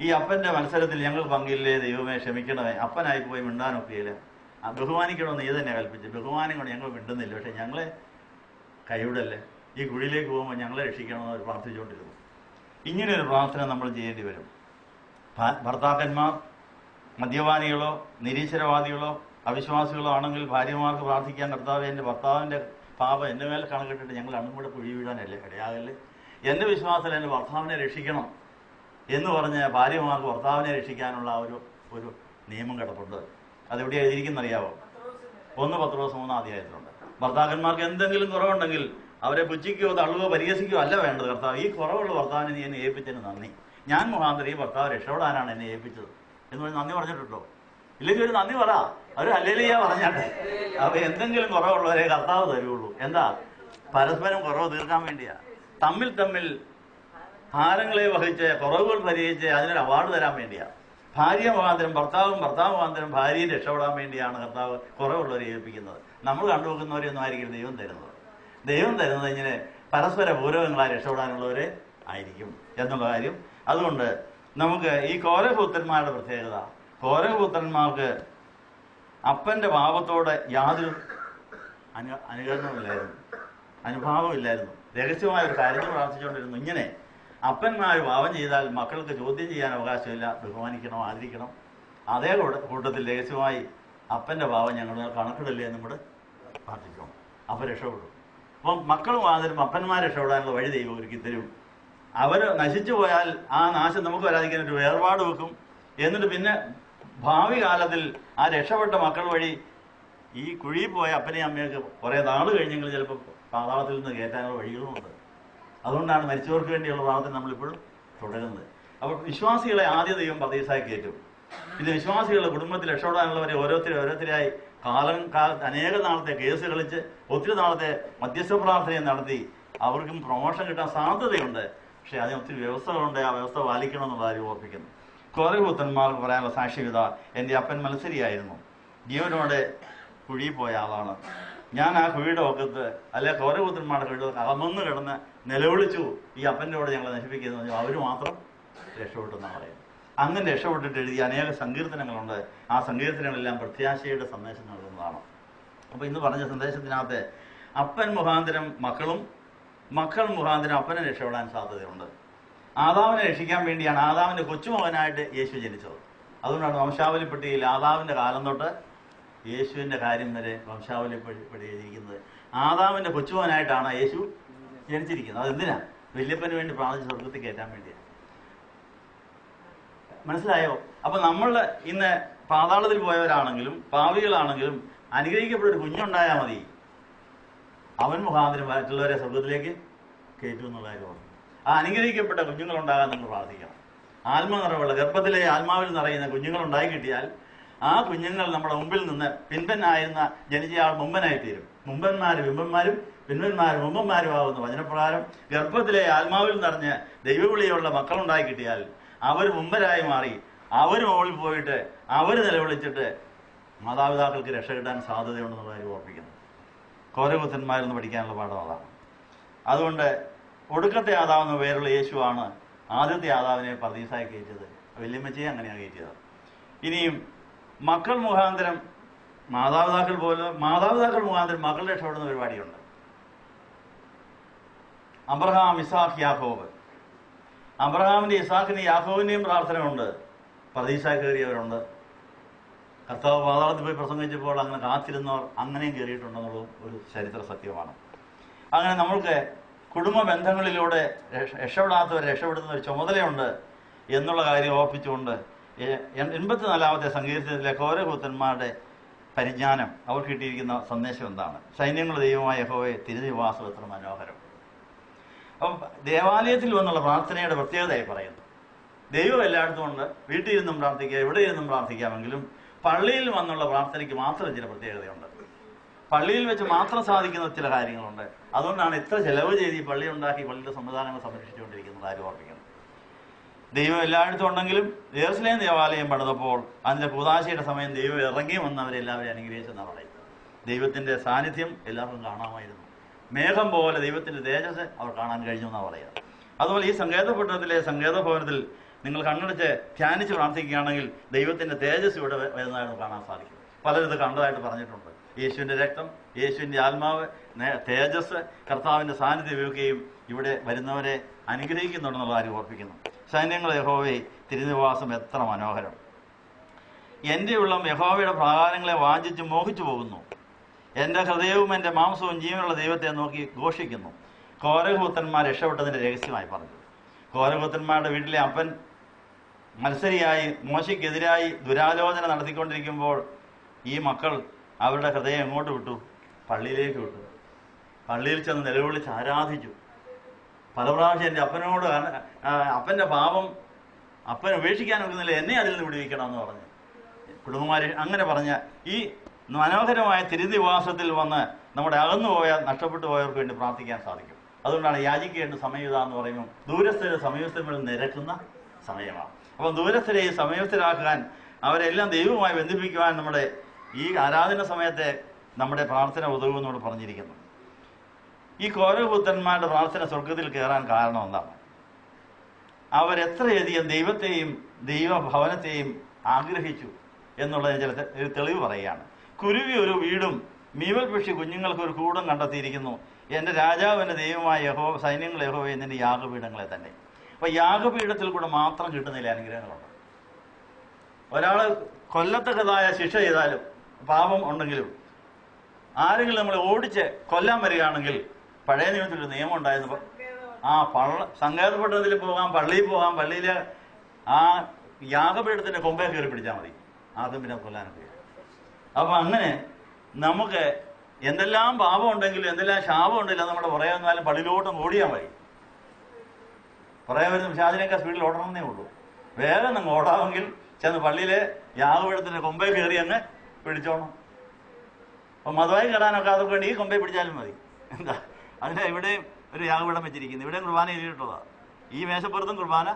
ഈ അപ്പൻ്റെ മത്സരത്തിൽ ഞങ്ങൾ പങ്കില്ലേ, ദൈവമേ ക്ഷമിക്കണമേ, അപ്പനായി പോയി മിണ്ടാനൊക്കെയില്ല, ബഹുമാനിക്കണമെന്ന് നീ തന്നെ കൽപ്പിച്ച്, ബഹുമാനം കൊണ്ട് ഞങ്ങൾ മിണ്ടുന്നില്ല, പക്ഷെ ഞങ്ങളെ കൈവിടല്ലേ, ഈ കുഴിയിലേക്ക് പോകുമ്പോൾ ഞങ്ങളെ രക്ഷിക്കണമെന്ന് അവർ പ്രാർത്ഥിച്ചുകൊണ്ടിരുന്നു. ഇങ്ങനെയൊരു പ്രാർത്ഥന നമ്മൾ ചെയ്യേണ്ടി വരും. ഭർത്താക്കന്മാർ മദ്യപാനികളോ നിരീശ്വരവാദികളോ അവിശ്വാസികളോ ആണെങ്കിൽ ഭാര്യമാർക്ക് പ്രാർത്ഥിക്കാൻ, കർത്താവേ എൻ്റെ ഭർത്താവിൻ്റെ പാപം എൻ്റെ മേൽ കണക്കിട്ടിട്ട് ഞങ്ങൾ അണ്ണും കൂടെ കുഴി വീഴാനല്ലേ ഇടയാകല്ലേ, എൻ്റെ വിശ്വാസത്തിൽ എൻ്റെ ഭർത്താവിനെ രക്ഷിക്കണം എന്ന് പറഞ്ഞ് ഭാര്യമാർക്ക് ഭർത്താവിനെ രക്ഷിക്കാനുള്ള ഒരു നിയമം കിടപ്പുണ്ട്. അതെവിടെ എഴുതിയിരിക്കുന്നറിയാവോ? 1 പത്രോസ് 3 അധ്യായത്തിലുണ്ട്. ഭർത്താക്കന്മാർക്ക് എന്തെങ്കിലും കുറവുണ്ടെങ്കിൽ അവരെ പുച്ഛിക്കുകയോ തള്ളുകയോ പരിഹസിക്കുകയോ അല്ല വേണ്ടത്. കർത്താവ്, ഈ കുറവുള്ള ഭർത്താവിനെ നീ എന്നെ ഏൽപ്പിച്ചതിന് നന്ദി, ഞാൻ മുഖാന്തരം ഈ ഭർത്താവ് രക്ഷപ്പെടാനാണ് എന്നെ ഏൽപ്പിച്ചത് എന്ന് പറഞ്ഞ് നന്ദി പറഞ്ഞിട്ടുണ്ടോ? ഇല്ലെങ്കിൽ ഒരു നന്ദി പറ, അവർ ഹല്ലേലൂയ പറഞ്ഞാട്ടെ. അപ്പൊ എന്തെങ്കിലും കുറവുള്ളവരെ കർത്താവ് തരുള്ളൂ. എന്താ? പരസ്പരം കുറവ് തീർക്കാൻ വേണ്ടിയാ. തമ്മിൽ ഭാരങ്ങളെ വഹിച്ച് കുറവുകൾ പരിഹരിച്ച് അതിനൊരു അവാർഡ് തരാൻ വേണ്ടിയാ. ഭാര്യ മുഖാന്തരം ഭർത്താവ് മുഖാന്തരം ഭാര്യയെ രക്ഷപ്പെടാൻ വേണ്ടിയാണ് കർത്താവ് കുറവുള്ളവരെ ഏൽപ്പിക്കുന്നത്. നമ്മൾ കണ്ടുവെക്കുന്നവരെയൊന്നും ആയിരിക്കും ദൈവം തരുന്നത്. ദൈവം തരുന്നത് ഇങ്ങനെ പരസ്പര പൂരകങ്ങളായി രക്ഷപ്പെടാനുള്ളവരെ ആയിരിക്കും എന്നുള്ള കാര്യം. അതുകൊണ്ട് നമുക്ക് ഈ കോരഹൂത്തന്മാരുടെ പ്രത്യേകത, കോരഹൂത്തന്മാർക്ക് അപ്പൻ്റെ പാപത്തോടെ യാതൊരു അനുകരണമില്ലായിരുന്നു, അനുഭാവമില്ലായിരുന്നു. രഹസ്യമായ ഒരു കാര്യത്തിൽ പ്രാർത്ഥിച്ചുകൊണ്ടിരുന്നു. ഇങ്ങനെ അപ്പന്മാർ പാപം ചെയ്താൽ മക്കൾക്ക് ചോദ്യം ചെയ്യാൻ അവകാശമില്ല, ബഹുമാനിക്കണം, ആദരിക്കണം. അതേ കൂട്ടത്തിൽ രഹസ്യമായി അപ്പൻ്റെ പാപം ഞങ്ങൾ കണക്കിടല്ലേ എന്ന് നമ്മൾ പ്രാർത്ഥിക്കണം. അപ്പം രക്ഷപ്പെടും. അപ്പം മക്കളും ആദരും അപ്പന്മാർ രക്ഷപ്പെടാനുള്ള വഴി ദൈവം ഒരുക്കി തരും. അവർ നശിച്ചു പോയാൽ ആ നാശം നമുക്ക് വരാതിരിക്കാൻ ഒരു വേർപാട് വെക്കും. എന്നിട്ട് പിന്നെ ഭാവി കാലത്തിൽ ആ രക്ഷപ്പെട്ട മക്കൾ വഴി ഈ കുഴിയിൽ പോയ അപ്പനെയും അമ്മയൊക്കെ കുറേ നാൾ കഴിഞ്ഞെങ്കിൽ ചിലപ്പോൾ പാതാളത്തിൽ നിന്ന് കയറ്റാനുള്ള വഴികളുമുണ്ട്. അതുകൊണ്ടാണ് മരിച്ചവർക്ക് വേണ്ടിയുള്ള പ്രാർത്ഥന നമ്മളിപ്പോഴും തുടരുന്നത്. അപ്പോൾ വിശ്വാസികളെ ആദ്യ ദൈവം പതീസായി കയറ്റും. പിന്നെ വിശ്വാസികളുടെ കുടുംബത്തിൽ രക്ഷപ്പെടാനുള്ളവരെ ഓരോരുത്തരായി അനേക നാളത്തെ കേസ് കളിച്ച് ഒത്തിരി നാളത്തെ മധ്യസ്ഥ പ്രാർത്ഥനയും നടത്തി അവർക്കും പ്രൊമോഷൻ കിട്ടാൻ സാധ്യതയുണ്ട്. പക്ഷെ അതിന് ഒത്തിരി വ്യവസ്ഥകളുണ്ട്. ആ വ്യവസ്ഥ പാലിക്കണമെന്നുള്ള കാര്യം ഓർപ്പിക്കുന്നു. കോരഹൂത്തന്മാർക്ക് പറയാനുള്ള സാക്ഷ്യവിധ, എൻ്റെ അപ്പൻ മത്സരിയായിരുന്നു, ജീവനോടെ കുഴിയിൽ പോയ ആളാണ്. ഞാൻ ആ കുഴിയുടെ ഒക്കത്ത് അല്ലെ കോരഹൂത്തന്മാരുടെ കുഴിയുടെ അകമന്ന് കിടന്ന് നിലവിളിച്ചു, ഈ അപ്പൻ്റെ കൂടെ ഞങ്ങളെ നശിപ്പിക്കുന്നത്. അവർ മാത്രം രക്ഷപ്പെട്ടെന്നാണ് പറയുന്നത്. അങ്ങനെ രക്ഷപ്പെട്ടിട്ട് എഴുതിയ അനേക സങ്കീർത്തനങ്ങളുണ്ട്. ആ സങ്കീർത്തനങ്ങളെല്ലാം പ്രത്യാശയുടെ സന്ദേശം നൽകുന്നതാണ്. അപ്പോൾ ഇന്ന് പറഞ്ഞ സന്ദേശത്തിനകത്ത് അപ്പൻ മുഖാന്തരം മക്കളും മക്കൾ മുഖാന്തരം അപ്പനെ രക്ഷപ്പെടാൻ സാധ്യതയുണ്ട്. ആദാമിനെ രക്ഷിക്കാൻ വേണ്ടിയാണ് ആദാമിൻ്റെ കൊച്ചുമകനായിട്ട് യേശു ജനിച്ചത്. അതുകൊണ്ടാണ് വംശാവലിപ്പെട്ടിയിൽ ആദാമിൻ്റെ കാലം തൊട്ട് യേശുവിൻ്റെ കാര്യം വരെ വംശാവലിപ്പെട്ടി എഴുതിയിരിക്കുന്നത്. ആദാമിൻ്റെ കൊച്ചുമകനായിട്ടാണ് യേശു ജനിച്ചിരിക്കുന്നത്. അതെന്തിനാ? വല്യപ്പന് വേണ്ടി പ്രാർത്ഥിച്ച് സ്വർഗത്തിൽ കയറ്റാൻ വേണ്ടിയാണ്. മനസ്സിലായോ? അപ്പൊ നമ്മൾ ഇന്ന് പാതാളത്തിൽ പോയവരാണെങ്കിലും പാവികളാണെങ്കിലും അനുഗ്രഹിക്കപ്പെട്ടൊരു കുഞ്ഞുണ്ടായാൽ മതി, അവൻ മുഖാന്തരം മറ്റുള്ളവരെ സ്വർഗത്തിലേക്ക് കയറ്റും എന്നുള്ള കാര്യം. ആ അനുഗ്രഹിക്കപ്പെട്ട കുഞ്ഞുങ്ങളുണ്ടാകാൻ നമ്മൾ പ്രാർത്ഥിക്കണം. ആത്മനിറവുള്ള ഗർഭത്തിലെ ആത്മാവിൽ നിറയുന്ന കുഞ്ഞുങ്ങളുണ്ടായി കിട്ടിയാൽ ആ കുഞ്ഞുങ്ങൾ നമ്മുടെ മുമ്പിൽ നിന്ന് പിൻപനായിരുന്ന ജനിച്ചയാൾ മുമ്പനായി തീരും. മുമ്പന്മാരും ബിംബന്മാരും പിൻപന്മാരും മുമ്പന്മാരും ആവുന്ന വചനപ്രകാരം ഗർഭത്തിലെ ആത്മാവിൽ നിറഞ്ഞ് ദൈവവിളിയുള്ള മക്കളുണ്ടായി കിട്ടിയാൽ അവർ മുമ്പരായി മാറി അവർ മുകളിൽ പോയിട്ട് അവർ നിലവിളിച്ചിട്ട് മാതാപിതാക്കൾക്ക് രക്ഷ കിട്ടാൻ സാധ്യതയുണ്ടെന്നുള്ള കാര്യം ഓർപ്പിക്കുന്നു. കോരഹൂത്തന്മാരിൽ നിന്ന് പഠിക്കാനുള്ള പാഠം അതാണ്. അതുകൊണ്ട് ഒടുക്കത്തെ ആദാവെന്ന പേരുള്ള യേശുവാണ് ആദ്യത്തെ ആദാവിനെ പർദീസായി കയറ്റിയത്. വല്യമ്മച്ചയെ അങ്ങനെയാണ് കയറ്റിയത്. ഇനിയും മക്കൾ മുഖാന്തരം മാതാപിതാക്കൾ മുഖാന്തരം മക്കൾ രക്ഷപ്പെടുന്ന പരിപാടിയുണ്ട്. അബ്രഹാം, ഇസാഖ്, യാക്കോബ്. അബ്രഹാമിന്റെ ഇസാഖിന്റെയും യാക്കോബിന്റെയും പ്രാർത്ഥനയുണ്ട്. പർദീസായി കയറിയവരുണ്ട്. കർത്താവ് പാതാളത്തിൽ പോയി പ്രസംഗിച്ചപ്പോൾ അങ്ങനെ കാത്തിരുന്നവർ അങ്ങനെയും കയറിയിട്ടുണ്ടെന്നുള്ളത് ഒരു ചരിത്ര സത്യമാണ്. അങ്ങനെ നമ്മൾക്ക് കുടുംബ ബന്ധങ്ങളിലൂടെ രക്ഷപ്പെടാത്തവരെ രക്ഷപ്പെടുന്ന ഒരു ചുമതലയുണ്ട് എന്നുള്ള കാര്യം ഓർപ്പിച്ചുകൊണ്ട് 84-ാമത്തെ സങ്കീർത്തനത്തിലെ കോരഹൂത്തന്മാരുടെ പരിജ്ഞാനം അവർക്ക് കിട്ടിയിരിക്കുന്ന സന്ദേശം എന്താണ്? സൈന്യങ്ങളുടെ ദൈവമായ യഹോവയെ തിരുനിവാസം എത്ര മനോഹരം. അപ്പം ദേവാലയത്തിൽ വന്നുള്ള പ്രാർത്ഥനയുടെ പ്രത്യേകതയായി പറയുന്നു. ദൈവം എല്ലായിടത്തും ഉണ്ട്. വീട്ടിൽ ഇരുന്നും പ്രാർത്ഥിക്കാം, എവിടെ ഇരുന്നും പ്രാർത്ഥിക്കാമെങ്കിലും പള്ളിയിൽ വന്നുള്ള പ്രാർത്ഥനയ്ക്ക് മാത്രം ചില പ്രത്യേകതയുണ്ട്. പള്ളിയിൽ വെച്ച് മാത്രം സാധിക്കുന്ന ചില കാര്യങ്ങളുണ്ട്. അതുകൊണ്ടാണ് ഇത്ര ചെലവ് ചെയ്ത് ഈ പള്ളി ഉണ്ടാക്കി പള്ളിയുടെ സംവിധാനങ്ങൾ സംരക്ഷിച്ചുകൊണ്ടിരിക്കുന്നത്. ആരും ഓർപ്പിക്കണം. ദൈവം എല്ലായിടത്തും ഉണ്ടെങ്കിലും യെരൂശലേം ദേവാലയം പണിതപ്പോൾ അതിൻ്റെ കൂദാശയുടെ സമയം ദൈവം ഇറങ്ങി വന്നവരെല്ലാവരെയും അനുഗ്രഹിച്ചെന്നാണ് പറയുന്നത്. ദൈവത്തിൻ്റെ സാന്നിധ്യം എല്ലാവർക്കും കാണാമായിരുന്നു. മേഘം പോലെ ദൈവത്തിൻ്റെ തേജസ് അവർ കാണാൻ കഴിഞ്ഞു എന്നാണ് പറയുക. അതുപോലെ ഈ സങ്കേതപട്ടണത്തിലെ സങ്കേതഭവനത്തിൽ നിങ്ങൾ കണ്ണടച്ച് ധ്യാനിച്ച് പ്രാർത്ഥിക്കുകയാണെങ്കിൽ ദൈവത്തിൻ്റെ തേജസ് ഇവിടെ വരുന്നതായിട്ട് കാണാൻ സാധിക്കും. പലരും ഇത് കണ്ടതായിട്ട് പറഞ്ഞിട്ടുണ്ട്. യേശുവിൻ്റെ രക്തം, യേശുവിൻ്റെ ആത്മാവ്, തേജസ്, കർത്താവിൻ്റെ സാന്നിധ്യം ഇവയൊക്കെയും ഇവിടെ വരുന്നവരെ അനുഗ്രഹിക്കുന്നുണ്ടെന്നുള്ള കാര്യം ഓർപ്പിക്കുന്നു. സൈന്യങ്ങളെ യഹോവേ, തിരുനിവാസം എത്ര മനോഹരം! എൻ്റെ ഉള്ളം യഹോവയുടെ പ്രാകാരങ്ങളെ വാഞ്ചിച്ച് മോഹിച്ചു പോകുന്നു. എൻ്റെ ഹൃദയവും എൻ്റെ മാംസവും ജീവനുള്ള ദൈവത്തെ നോക്കി ഘോഷിക്കുന്നു. കോരഹൂത്തന്മാർ രക്ഷപ്പെട്ടതിൻ്റെ രഹസ്യമായി പറഞ്ഞു. കോരഹൂത്തന്മാരുടെ വീട്ടിലെ അപ്പൻ മത്സരിയായി മോശയ്ക്കെതിരായി ദുരാലോചന നടത്തിക്കൊണ്ടിരിക്കുമ്പോൾ ഈ മക്കൾ അവരുടെ ഹൃദയം എങ്ങോട്ട് വിട്ടു? പള്ളിയിലേക്ക് വിട്ടു. പള്ളിയിൽ ചെന്ന് നിലവിളിച്ച് ആരാധിച്ചു. പല പ്രാവശ്യം എൻ്റെ അപ്പനോട്, അപ്പൻ്റെ പാപം അപ്പൻ ഉപേക്ഷിക്കാൻ ഒക്കുന്നില്ല, എന്നെ അതിൽ നിന്ന് വിടുവിക്കണം എന്ന് പറഞ്ഞ് കുടുംബമാർ അങ്ങനെ പറഞ്ഞ ഈ മനോഹരമായ തിരുനിവാസത്തിൽ വന്ന് നമ്മുടെ അകന്നുപോയ, നഷ്ടപ്പെട്ടു പോയവർക്ക് വേണ്ടി പ്രാർത്ഥിക്കാൻ സാധിക്കും. അതുകൊണ്ടാണ് യാചിക്കേണ്ട സമയത എന്ന് പറയുമ്പോൾ ദൂരസ്ഥരെ സമയസ്ഥങ്ങളിൽ നിരക്കുന്ന സമയമാണ്. അപ്പം ദൂരസ്ഥരെ സമയസ്ഥരാക്കാൻ, അവരെല്ലാം ദൈവവുമായി ബന്ധിപ്പിക്കുവാൻ നമ്മുടെ ഈ ആരാധന സമയത്തെ നമ്മുടെ പ്രാർത്ഥന ഉതകുമെന്നോട് പറഞ്ഞിരിക്കുന്നു. ഈ കോരഹൂത്തന്മാരുടെ പ്രാർത്ഥന സ്വർഗത്തിൽ കയറാൻ കാരണം എന്താണ്? അവരെത്രയധികം ദൈവത്തെയും ദൈവഭവനത്തെയും ആഗ്രഹിച്ചു എന്നുള്ളതിന് ചില തെളിവ് പറയുകയാണ്. കുരുവി ഒരു വീടും മീവൽ പക്ഷി കുഞ്ഞുങ്ങൾക്ക് ഒരു കൂടും കണ്ടെത്തിയിരിക്കുന്നു. എൻ്റെ രാജാവിൻ്റെ ദൈവമായ യഹോവ, സൈന്യങ്ങൾ യഹോവ എന്നിൻ്റെ യാഗപീഠങ്ങളെ തന്നെ. അപ്പൊ യാഗപീഠത്തിൽ കൂടെ മാത്രം കിട്ടുന്നില്ല അനുഗ്രഹങ്ങളുണ്ട്. ഒരാൾ കൊല്ലത്തക്കതായ ശിക്ഷ ചെയ്താലും പാപം ഉണ്ടെങ്കിലും ആരെങ്കിലും നമ്മളെ ഓടിച്ച് കൊല്ലാൻ വരികയാണെങ്കിൽ പഴയ നിയമത്തിലൊരു നിയമം ഉണ്ടായിരുന്നു. സങ്കേതപട്ടണത്തിൽ പോകാം, പള്ളിയിൽ പോകാം, പള്ളിയിലെ ആ യാഗപീഠത്തിന്റെ കൊമ്പേ കയറി പിടിച്ചാൽ മതി, ആദ്യം പിന്നെ കൊല്ലാനൊക്കെ. അപ്പൊ അങ്ങനെ നമുക്ക് എന്തെല്ലാം പാപം ഉണ്ടെങ്കിലും എന്തെല്ലാം ശാപം ഉണ്ടെങ്കിലും നമ്മുടെ പുറകെ വന്നാലും പള്ളിയിലോട്ടും ഓടിയാൽ മതി. പുറകെ വരുന്ന പിശാചിനേക്കാൾ സ്പീഡിൽ ഓടണമെന്നേ ഉള്ളൂ. വേഗം അങ്ങ് ഓടാമെങ്കിൽ ചെന്ന് പള്ളിയിലെ യാഗപീഠത്തിന്റെ കൊമ്പേ കയറി അങ്ങ് പിടിച്ചോണം. അപ്പൊ മതമായി കയറാനൊക്കെ അതൊക്കെ വേണ്ടി ഈ കൊമ്പേ പിടിച്ചാലും മതി. എന്താ അതിന് ഇവിടെ ഒരു യാഗപീഠം വെച്ചിരിക്കുന്നു, ഇവിടെ കുർബാന എഴുതിയിട്ടുള്ളതാണ്. ഈ മേശപ്പുറത്തും കുർബാന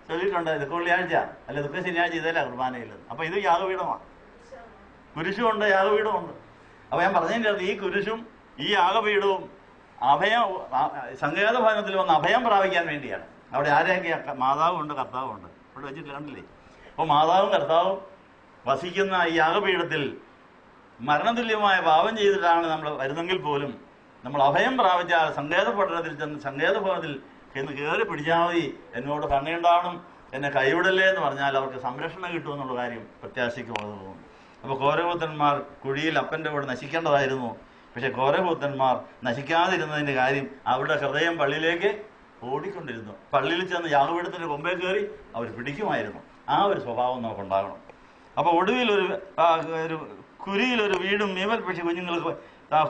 ചൊല്ലിയിട്ടുണ്ട്. ഇതൊക്കെ വെള്ളിയാഴ്ച അല്ല, ഇതൊക്കെ ശനിയാഴ്ച ഇതല്ല കുർബാനയില്ലത്. അപ്പൊ ഇത് യാഗപീഠമാണ്. കുരിശുമുണ്ട്, യാഗപീഠമുണ്ട്. അപ്പൊ ഞാൻ പറഞ്ഞതിൻ്റെ ഈ കുരിശും ഈ യാഗപീഠവും അഭയം, സങ്കേതഭവനത്തിൽ വന്ന് അഭയം പ്രാപിക്കാൻ വേണ്ടിയാണ്. അവിടെ ആരെയൊക്കെ മാതാവും ഉണ്ട്, കർത്താവും ഉണ്ട്. ഇവിടെ വെച്ചിട്ട് കണ്ടില്ലേ? അപ്പോൾ മാതാവും കർത്താവും വസിക്കുന്ന ഈ യാഗപീഠത്തിൽ മരണതുല്യമായ പാപം ചെയ്തിട്ടാണ് നമ്മൾ വരുന്നെങ്കിൽ പോലും നമ്മൾ അഭയം പ്രാപിച്ചാൽ സങ്കേതപട്ടണത്തിൽ ചെന്ന് സങ്കേതഭവനത്തിൽ എന്ന് കയറി പിടിച്ചാൽ മതി. എന്നോട് കണ്ണയുണ്ടാവണം, എന്നെ കൈവിടല്ലേ എന്ന് പറഞ്ഞാൽ അവർക്ക് സംരക്ഷണം കിട്ടുമെന്നുള്ള കാര്യം പ്രത്യാശയ്ക്ക് പോകുന്നു. അപ്പോൾ കോരഹൂത്തന്മാർ കുഴിയിൽ അപ്പൻ്റെ കൂടെ നശിക്കേണ്ടതായിരുന്നു. പക്ഷെ കോരഹൂത്തന്മാർ നശിക്കാതിരുന്നതിൻ്റെ കാര്യം അവരുടെ ഹൃദയം പള്ളിയിലേക്ക് ഓടിക്കൊണ്ടിരുന്നു. പള്ളിയിൽ ചെന്ന് യാഗപീഠത്തിൻ്റെ കൊമ്പേ കയറി അവർ പിടിക്കുമായിരുന്നു. ആ ഒരു സ്വഭാവം നമുക്കുണ്ടാകണം. അപ്പോൾ ഒടുവിൽ ഒരു കുരിയിലൊരു വീടും മീവൽ പക്ഷി കുഞ്ഞുങ്ങൾക്ക്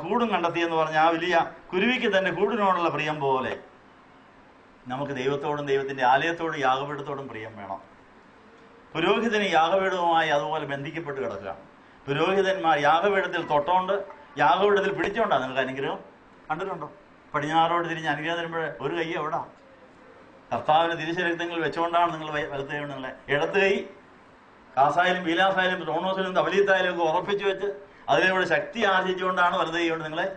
കൂടും കണ്ടെത്തിയെന്ന് പറഞ്ഞ ആ വലിയ കുരുവിക്ക് തന്നെ കൂടിനോടുള്ള പ്രിയം പോലെ നമുക്ക് ദൈവത്തോടും ദൈവത്തിൻ്റെ ആലയത്തോടും യാഗപീഠത്തോടും പ്രിയം വേണം. പുരോഹിതന് യാഗപീഠവുമായി അതുപോലെ ബന്ധിക്കപ്പെട്ട് കിടക്കുകയാണ്. പുരോഹിതന്മാർ യാഗപീഠത്തിൽ തൊട്ടോണ്ട് യാഗപീഠത്തിൽ പിടിച്ചോണ്ടാണ് നിങ്ങൾക്ക് അനുഗ്രഹം. കണ്ടിട്ടുണ്ടോ? പടിഞ്ഞാറോട് തിരിഞ്ഞ് അനുഗ്രഹം തരുമ്പോൾ ഒരു കൈ എവിടാ? കർത്താവിന് തിരിശരക്തങ്ങൾ വെച്ചുകൊണ്ടാണ് നിങ്ങൾ വലത്ത് കൈ, നിങ്ങളെ ഇടത്ത് കൈ കാസായാലും ബീലാസായാലും ത്രോണോസിലും തവലീത്തായാലും ഒക്കെ ഉറപ്പിച്ചു വെച്ച് അതിലൂടെ ശക്തി ആർജിച്ചുകൊണ്ടാണ് വലത് കൈ കൊണ്ട് നിങ്ങളെ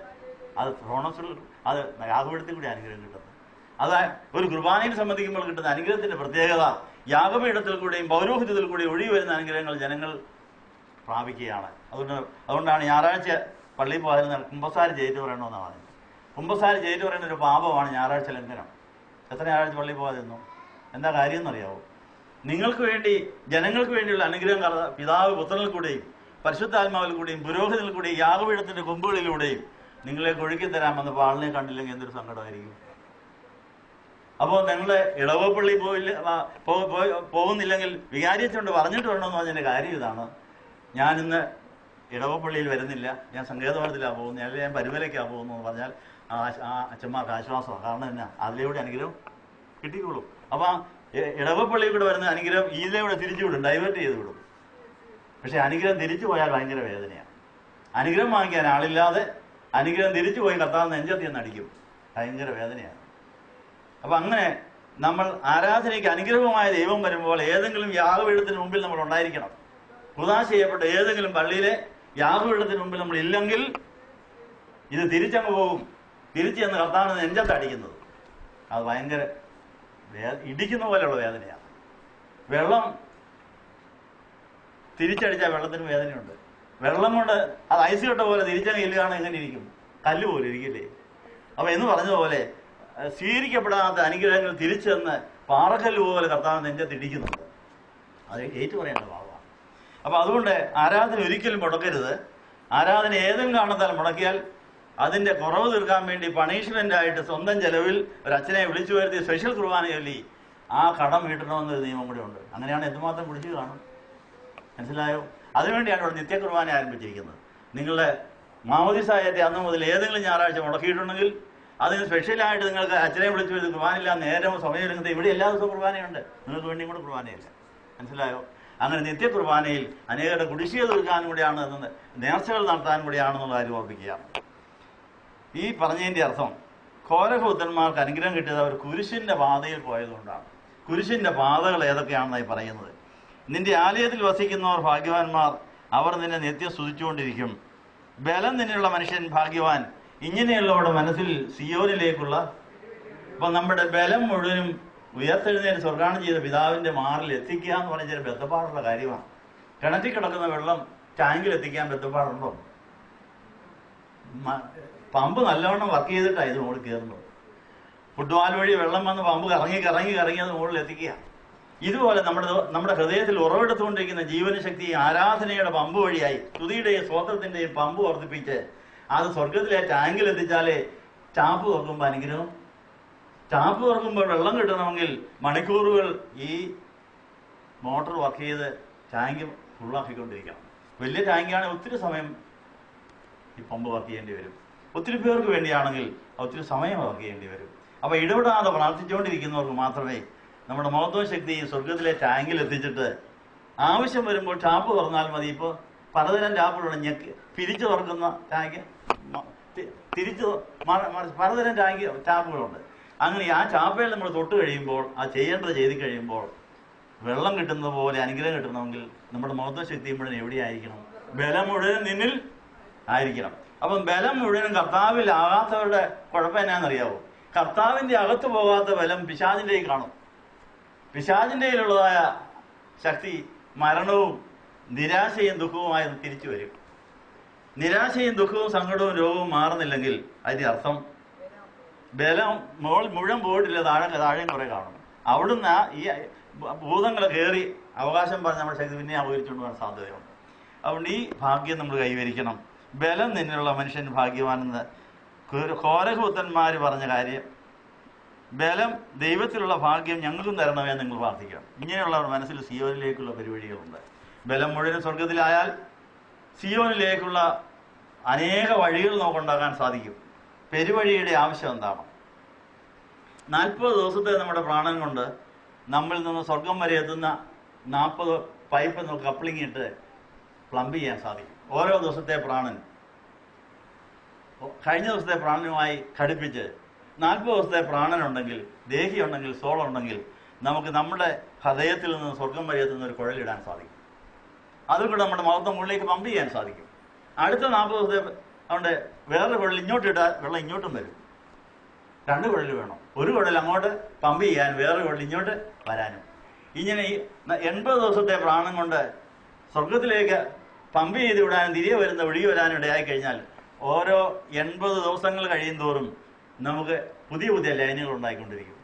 അത് ത്രോണോസിൽ അത് യാഗപീഠത്തിൽ കൂടി അനുഗ്രഹം കിട്ടുന്നത്. അത് ഒരു കുർബാനയിൽ സംബന്ധിക്കുമ്പോൾ കിട്ടുന്ന അനുഗ്രഹത്തിന്റെ പ്രത്യേകത യാഗപീഠത്തിൽ കൂടെയും പൗരോഹിത്യത്തിൽ കൂടെയും ഒഴുകി വരുന്ന അനുഗ്രഹങ്ങൾ ജനങ്ങൾ പ്രാപിക്കുകയാണ്. അതുകൊണ്ടാണ് ഞായറാഴ്ച പള്ളിയിൽ പോകാതിരുന്ന കുമ്പസാരി ചെയ്തു പറയണമെന്നാണ് പറഞ്ഞത്. കുമ്പസാരി ചെയ്തു പറയുന്ന ഒരു പാപമാണ് ഞായറാഴ്ച ലംഘനം. എത്ര ഞായറാഴ്ച പള്ളിയിൽ പോകാതിരുന്നു? എന്താ കാര്യം എന്നറിയാവോ? നിങ്ങൾക്ക് വേണ്ടി, ജനങ്ങൾക്ക് വേണ്ടിയുള്ള അനുഗ്രഹം പിതാവ് പുത്രനിൽ കൂടെയും പരിശുദ്ധാത്മാവിൽ കൂടെയും പുരോഹിതനിൽ കൂടെയും യാഗപീഠത്തിന്റെ കൊമ്പുകളിലൂടെയും നിങ്ങളെ ഒഴുക്കി തരാമെന്ന് ആളിനെ കണ്ടില്ലെങ്കിൽ എന്തൊരു സങ്കടമായിരിക്കും. അപ്പോൾ നിങ്ങളെ ഇടവപ്പള്ളി പോകുന്നില്ലെങ്കിൽ വികാരിച്ചുകൊണ്ട് പറഞ്ഞിട്ട് വരണമെന്ന് പറഞ്ഞതിൻ്റെ കാര്യം ഇതാണ്. ഞാനിന്ന് ഇടവപ്പള്ളിയിൽ വരുന്നില്ല, ഞാൻ സങ്കേതഭവനത്തിലാണ് പോകുന്നത്, അല്ലെങ്കിൽ ഞാൻ പരുമലയ്ക്കാണ് പോകുന്നു എന്ന് പറഞ്ഞാൽ ആ അച്ഛന്മാർക്ക് ആശ്വാസമാണ്. കാരണം എന്നാ, അതിലൂടെ അനുഗ്രഹം കിട്ടിക്കോളും. അപ്പം ഇടവപ്പള്ളിയിൽ കൂടെ വരുന്ന അനുഗ്രഹം ഇതിലൂടെ തിരിച്ചു വിടും, ഡൈവേർട്ട് ചെയ്ത് വിടും. പക്ഷെ അനുഗ്രഹം തിരിച്ചു പോയാൽ ഭയങ്കര വേദനയാണ്. അനുഗ്രഹം വാങ്ങിക്കാൻ ആളില്ലാതെ അനുഗ്രഹം തിരിച്ചു പോയി കർത്താവ് നെഞ്ചത്തി എന്ന് അടിക്കും. ഭയങ്കര വേദനയാണ്. അപ്പം അങ്ങനെ നമ്മൾ ആരാധനയ്ക്ക് അനുഗ്രഹമായ ദൈവം വരുമ്പോൾ ഏതെങ്കിലും യാഗപീഠത്തിന് മുമ്പിൽ നമ്മൾ ഉണ്ടായിരിക്കണം. കുദാശ ചെയ്യപ്പെട്ട ഏതെങ്കിലും പള്ളിയിലെ യാഗപീഠത്തിന് മുമ്പിൽ നമ്മൾ ഇല്ലെങ്കിൽ ഇത് തിരിച്ചങ്ങ് പോകും. തിരിച്ച് ചെന്ന് കർത്താവിന് നെഞ്ചത്ത് അടിക്കുന്നത് അത് ഭയങ്കര ഇടിക്കുന്ന പോലെയുള്ള വേദനയാണ്. വെള്ളം തിരിച്ചടിച്ചാൽ വെള്ളത്തിന് വേദനയുണ്ട്. വെള്ളം കൊണ്ട് അത് ഐസ് കെട്ട പോലെ തിരിച്ചങ്ങ് ഇല്ലുകയാണ് എങ്ങനെ ഇരിക്കും? കല്ല് പോലെ ഇരിക്കില്ലേ? അപ്പൊ എന്ന് പറഞ്ഞതുപോലെ സ്വീകരിക്കപ്പെടാത്ത അനുഗ്രഹങ്ങൾ തിരിച്ചെന്ന് പാറക്കല്ല് പോലെ കർത്താവ് നെഞ്ചത്തിടിക്കുന്നുണ്ട്. അത് ഏറ്റു പറയേണ്ട ഭാവമാണ്. അപ്പൊ അതുകൊണ്ട് ആരാധന ഒരിക്കലും മുടക്കരുത്. ആരാധന ഏതെങ്കിലും കാരണത്താൽ മുടക്കിയാൽ അതിന്റെ കുറവ് തീർക്കാൻ വേണ്ടി പണിഷ്മെന്റ് ആയിട്ട് സ്വന്തം ചെലവിൽ ഒരു അച്ഛനെ വിളിച്ചു വരുത്തി സ്പെഷ്യൽ കുർബാന ചൊല്ലി ആ കടം വീട്ടണമെന്നൊരു നിയമം കൂടെ ഉണ്ട്. അങ്ങനെയാണ് എന്തുമാത്രം പിടിച്ചു കാണും. മനസ്സിലായോ? അതിനുവേണ്ടിയാണ് ഇവിടെ നിത്യകുർബാന ആരംഭിച്ചിരിക്കുന്നത്. നിങ്ങളുടെ മാമോദീസായത്തെ അന്ന് മുതൽ ഏതെങ്കിലും ഞായറാഴ്ച മുടക്കിയിട്ടുണ്ടെങ്കിൽ അതിന് സ്പെഷ്യലായിട്ട് നിങ്ങൾക്ക് അച്ഛനെ വിളിച്ചു വരുത്തി കുർബാനയില്ല, നേരവും സമയം എടുക്കുന്നത്. ഇവിടെ എല്ലാ ദിവസവും കുർബാനയുണ്ട്, നിങ്ങൾക്ക് വേണ്ടിയും കൂടെ കുർബാനയില്ല. മനസ്സിലായോ? അങ്ങനെ നിത്യകുർബാനയിൽ അനേകരുടെ കുടിശ്ശിക തീർക്കാനും കൂടിയാണ്, നേർച്ചകൾ നടത്താനും കൂടിയാണെന്നുള്ള കാര്യം ഓർപ്പിക്കുക. ഈ പറഞ്ഞതിൻ്റെ അർത്ഥം കോരഹൂത്തന്മാർക്ക് അനുഗ്രഹം കിട്ടിയത് അവർ കുരിശിന്റെ പാതയിൽ പോയതുകൊണ്ടാണ്. കുരിശിന്റെ പാതകൾ ഏതൊക്കെയാണെന്നായി പറയുന്നത്. നിന്റെ ആലയത്തിൽ വസിക്കുന്നവർ ഭാഗ്യവാന്മാർ, അവർ നിന്നെ നിത്യം സ്തുതിച്ചുകൊണ്ടിരിക്കും. ബലം നിന്നുള്ള മനുഷ്യൻ ഭാഗ്യവാൻ, ഇങ്ങനെയുള്ളവരുടെ മനസ്സിൽ സിയോനിലേക്കുള്ള. അപ്പൊ നമ്മുടെ ബലം മുഴുവനും ഉയർത്തെഴുന്നേറ്റ് സ്വർഗാനം ചെയ്ത പിതാവിന്റെ മാറിൽ എത്തിക്കുക എന്ന് പറഞ്ഞ ചില ബന്ധപ്പാടുള്ള കാര്യമാണ്. കിണറ്റിൽ കിടക്കുന്ന വെള്ളം ടാങ്കിൽ എത്തിക്കാൻ ബന്ധപ്പാടുണ്ടോ? പമ്പ് നല്ലവണ്ണം വർക്ക് ചെയ്തിട്ടാണ് ഇത് മുകളിൽ കയറുന്നത്. ഫുട്ബോൾ വഴി വെള്ളം വന്ന് പമ്പ് കറങ്ങി അത് മുകളിൽ എത്തിക്കുക. ഇതുപോലെ നമ്മുടെ ഹൃദയത്തിൽ ഉറവെടുത്തുകൊണ്ടിരിക്കുന്ന ജീവന ശക്തി ആരാധനയുടെ പമ്പ് വഴിയായി സ്തുതിയുടെയും സ്തോത്രത്തിന്റെയും പമ്പ് വർദ്ധിപ്പിച്ച് അത് സ്വർഗത്തിലെ ടാങ്കിൽ എത്തിച്ചാലേ ടാപ്പ് തുറക്കുമ്പോൾ അനുഗ്രഹം. ടാപ്പ് തുറക്കുമ്പോൾ വെള്ളം കിട്ടണമെങ്കിൽ മണിക്കൂറുകൾ ഈ മോട്ടോർ വർക്ക് ചെയ്ത് ടാങ്ക് ഫുള്ളാക്കിക്കൊണ്ടിരിക്കണം. വലിയ ടാങ്കാണെങ്കിൽ ഒത്തിരി സമയം ഈ പമ്പ് വർക്ക് ചെയ്യേണ്ടി വരും. ഒത്തിരി പേർക്ക് വേണ്ടിയാണെങ്കിൽ ഒത്തിരി സമയം വർക്ക് ചെയ്യേണ്ടി വരും. അപ്പൊ ഇടപെടാതെ പ്രാർത്ഥിച്ചുകൊണ്ടിരിക്കുന്നവർക്ക് മാത്രമേ നമ്മുടെ മഹത്വ ശക്തി സ്വർഗത്തിലെ ടാങ്കിൽ എത്തിച്ചിട്ട് ആവശ്യം വരുമ്പോൾ ടാപ്പ് തുറന്നാൽ മതി. ഇപ്പോൾ പലതരം ടാപ്പുകളുണ്ട്. ഞെക്കി പിരിച്ചു തുറക്കുന്ന ടാങ്ക്, തിരിച്ചു പലതരം ടാപ്പുകളുണ്ട്. അങ്ങനെ ആ ടാപ്പയിൽ നമ്മൾ തൊട്ട് കഴിയുമ്പോൾ ആ ചെയ്യേണ്ടത് ചെയ്ത് കഴിയുമ്പോൾ വെള്ളം കിട്ടുന്നത് പോലെ അനുഗ്രഹം കിട്ടണമെങ്കിൽ നമ്മുടെ മഹത്വ ശക്തി മുഴുവൻ എവിടെയായിരിക്കണം? ബലം മുഴുവൻ നിന്നിൽ ആയിരിക്കണം. അപ്പം ബലം മുഴുവനും കർത്താവിൽ ആകാത്തവരുടെ കുഴപ്പം എന്നാണെന്നറിയാവോ? കർത്താവിന്റെ അകത്ത് പോകാത്ത ബലം പിശാചിന്റെ കാണും. പിശാചിന്റെ കയ്യിലുള്ളതായ ശക്തി മരണവും നിരാശയും ദുഃഖവുമായി തിരിച്ചു വരും. നിരാശയും ദുഃഖവും സങ്കടവും രോഗവും മാറുന്നില്ലെങ്കിൽ അതിന്റെ അർത്ഥം ബലം മുഴുവൻ പോയിട്ടില്ല, താഴെയും കുറെ കാണും. അവിടുന്ന് ഈ ഭൂതങ്ങളെ കയറി അവകാശം പറഞ്ഞ് നമ്മുടെ ശക്തി പിന്നെ അപകരിച്ചുകൊണ്ട് പോകാൻ സാധ്യതയുണ്ട്. അതുകൊണ്ട് ഈ ഭാഗ്യം നമ്മൾ കൈവരിക്കണം. ബലം നിന്നുള്ള മനുഷ്യൻ ഭാഗ്യവാനെന്ന് കോരഹൂത്തന്മാർ പറഞ്ഞ കാര്യം. ബലം ദൈവത്തിലുള്ള ഭാഗ്യം ഞങ്ങൾക്കും തരണമേ നിങ്ങൾ പ്രാർത്ഥിക്കണം. ഇങ്ങനെയുള്ളവർ മനസ്സിൽ സിയോനിലേക്കുള്ള പരിപാടികളുണ്ട്. ബലം മുഴുവൻ സ്വർഗത്തിലായാൽ സിയോനിലേക്കുള്ള അനേക വഴികൾ നമുക്കുണ്ടാക്കാൻ സാധിക്കും. പെരുവഴിയുടെ ആവശ്യം എന്താണ്? 40 ദിവസത്തെ നമ്മുടെ പ്രാണൻ കൊണ്ട് നമ്മിൽ നിന്ന് സ്വർഗം വരെ എത്തുന്ന 40 പൈപ്പ് നമുക്ക് കപ്ലിംഗ് ഇട്ട് പ്ലംബ് ചെയ്യാൻ സാധിക്കും. ഓരോ ദിവസത്തെ പ്രാണൻ കഴിഞ്ഞ ദിവസത്തെ പ്രാണനുമായി ഘടിപ്പിച്ച് 40 ദിവസത്തെ പ്രാണനുണ്ടെങ്കിൽ, ദേഹിയുണ്ടെങ്കിൽ, സോളുണ്ടെങ്കിൽ നമുക്ക് നമ്മുടെ ഹൃദയത്തിൽ നിന്ന് സ്വർഗം വരെ എത്തുന്ന ഒരു കുഴലിടാൻ സാധിക്കും. അതുകൂടെ നമ്മുടെ മഹത്വം മുകളിലേക്ക് പമ്പ് ചെയ്യാൻ സാധിക്കും. അടുത്ത 40 ദിവസത്തെ അതുകൊണ്ട് വേറൊരു കുഴൽ ഇങ്ങോട്ട് ഇട്ടാൽ വെള്ളം ഇങ്ങോട്ടും വരും. 2 കുഴൽ വേണം. ഒരു കുഴൽ അങ്ങോട്ട് പമ്പ് ചെയ്യാൻ, വേറൊരു കുഴൽ ഇങ്ങോട്ട് വരാനും. ഇങ്ങനെ ഈ 80 ദിവസത്തെ പ്രാണൻ കൊണ്ട് സ്വർഗത്തിലേക്ക് പമ്പ് ചെയ്ത് വിടാനും തിരികെ വരുന്ന ഒഴുകി വരാനും ഇടയായി കഴിഞ്ഞാൽ ഓരോ 80 ദിവസങ്ങൾ കഴിയും തോറും നമുക്ക് പുതിയ പുതിയ ലൈനുകൾ ഉണ്ടായിക്കൊണ്ടിരിക്കും.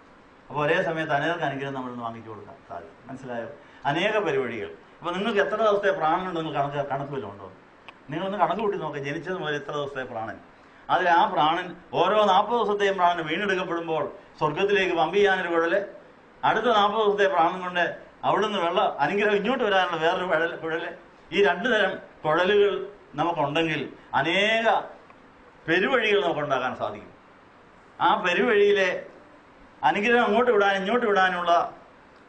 അപ്പോൾ ഒരേ സമയത്ത് അനേകം അനുഗ്രഹം നമ്മളിന്ന് വാങ്ങിച്ചു കൊടുക്കാൻ സാധിക്കും. മനസ്സിലായോ? അനേക പരിപാടികൾ. അപ്പോൾ നിങ്ങൾക്ക് എത്ര ദിവസത്തെ പ്രാണനുണ്ട് നിങ്ങൾ കണക്ക് വല്ലതും ഉണ്ടോ? നിങ്ങളൊന്ന് കണക്ക് കൂട്ടി നോക്കുക. ജനിച്ചത് മുതൽ എത്ര ദിവസത്തെ പ്രാണൻ. അതിൽ ആ പ്രാണൻ ഓരോ 40 ദിവസത്തെയും പ്രാണൻ വീണ്ടെടുക്കപ്പെടുമ്പോൾ സ്വർഗത്തിലേക്ക് പമ്പ് ചെയ്യാനൊരു കുഴല്, അടുത്ത 40 ദിവസത്തെ പ്രാണൻ കൊണ്ട് അവിടുന്ന് വെള്ളം അനുഗ്രഹം ഇങ്ങോട്ട് വരാനുള്ള വേറൊരു കുഴല്. ഈ 2 തരം കുഴലുകൾ നമുക്കുണ്ടെങ്കിൽ അനേക പെരുവഴികൾ നമുക്കുണ്ടാക്കാൻ സാധിക്കും. ആ പെരുവഴിയിലെ അനുഗ്രഹം അങ്ങോട്ട് വിടാനും ഇങ്ങോട്ട് വിടാനുള്ള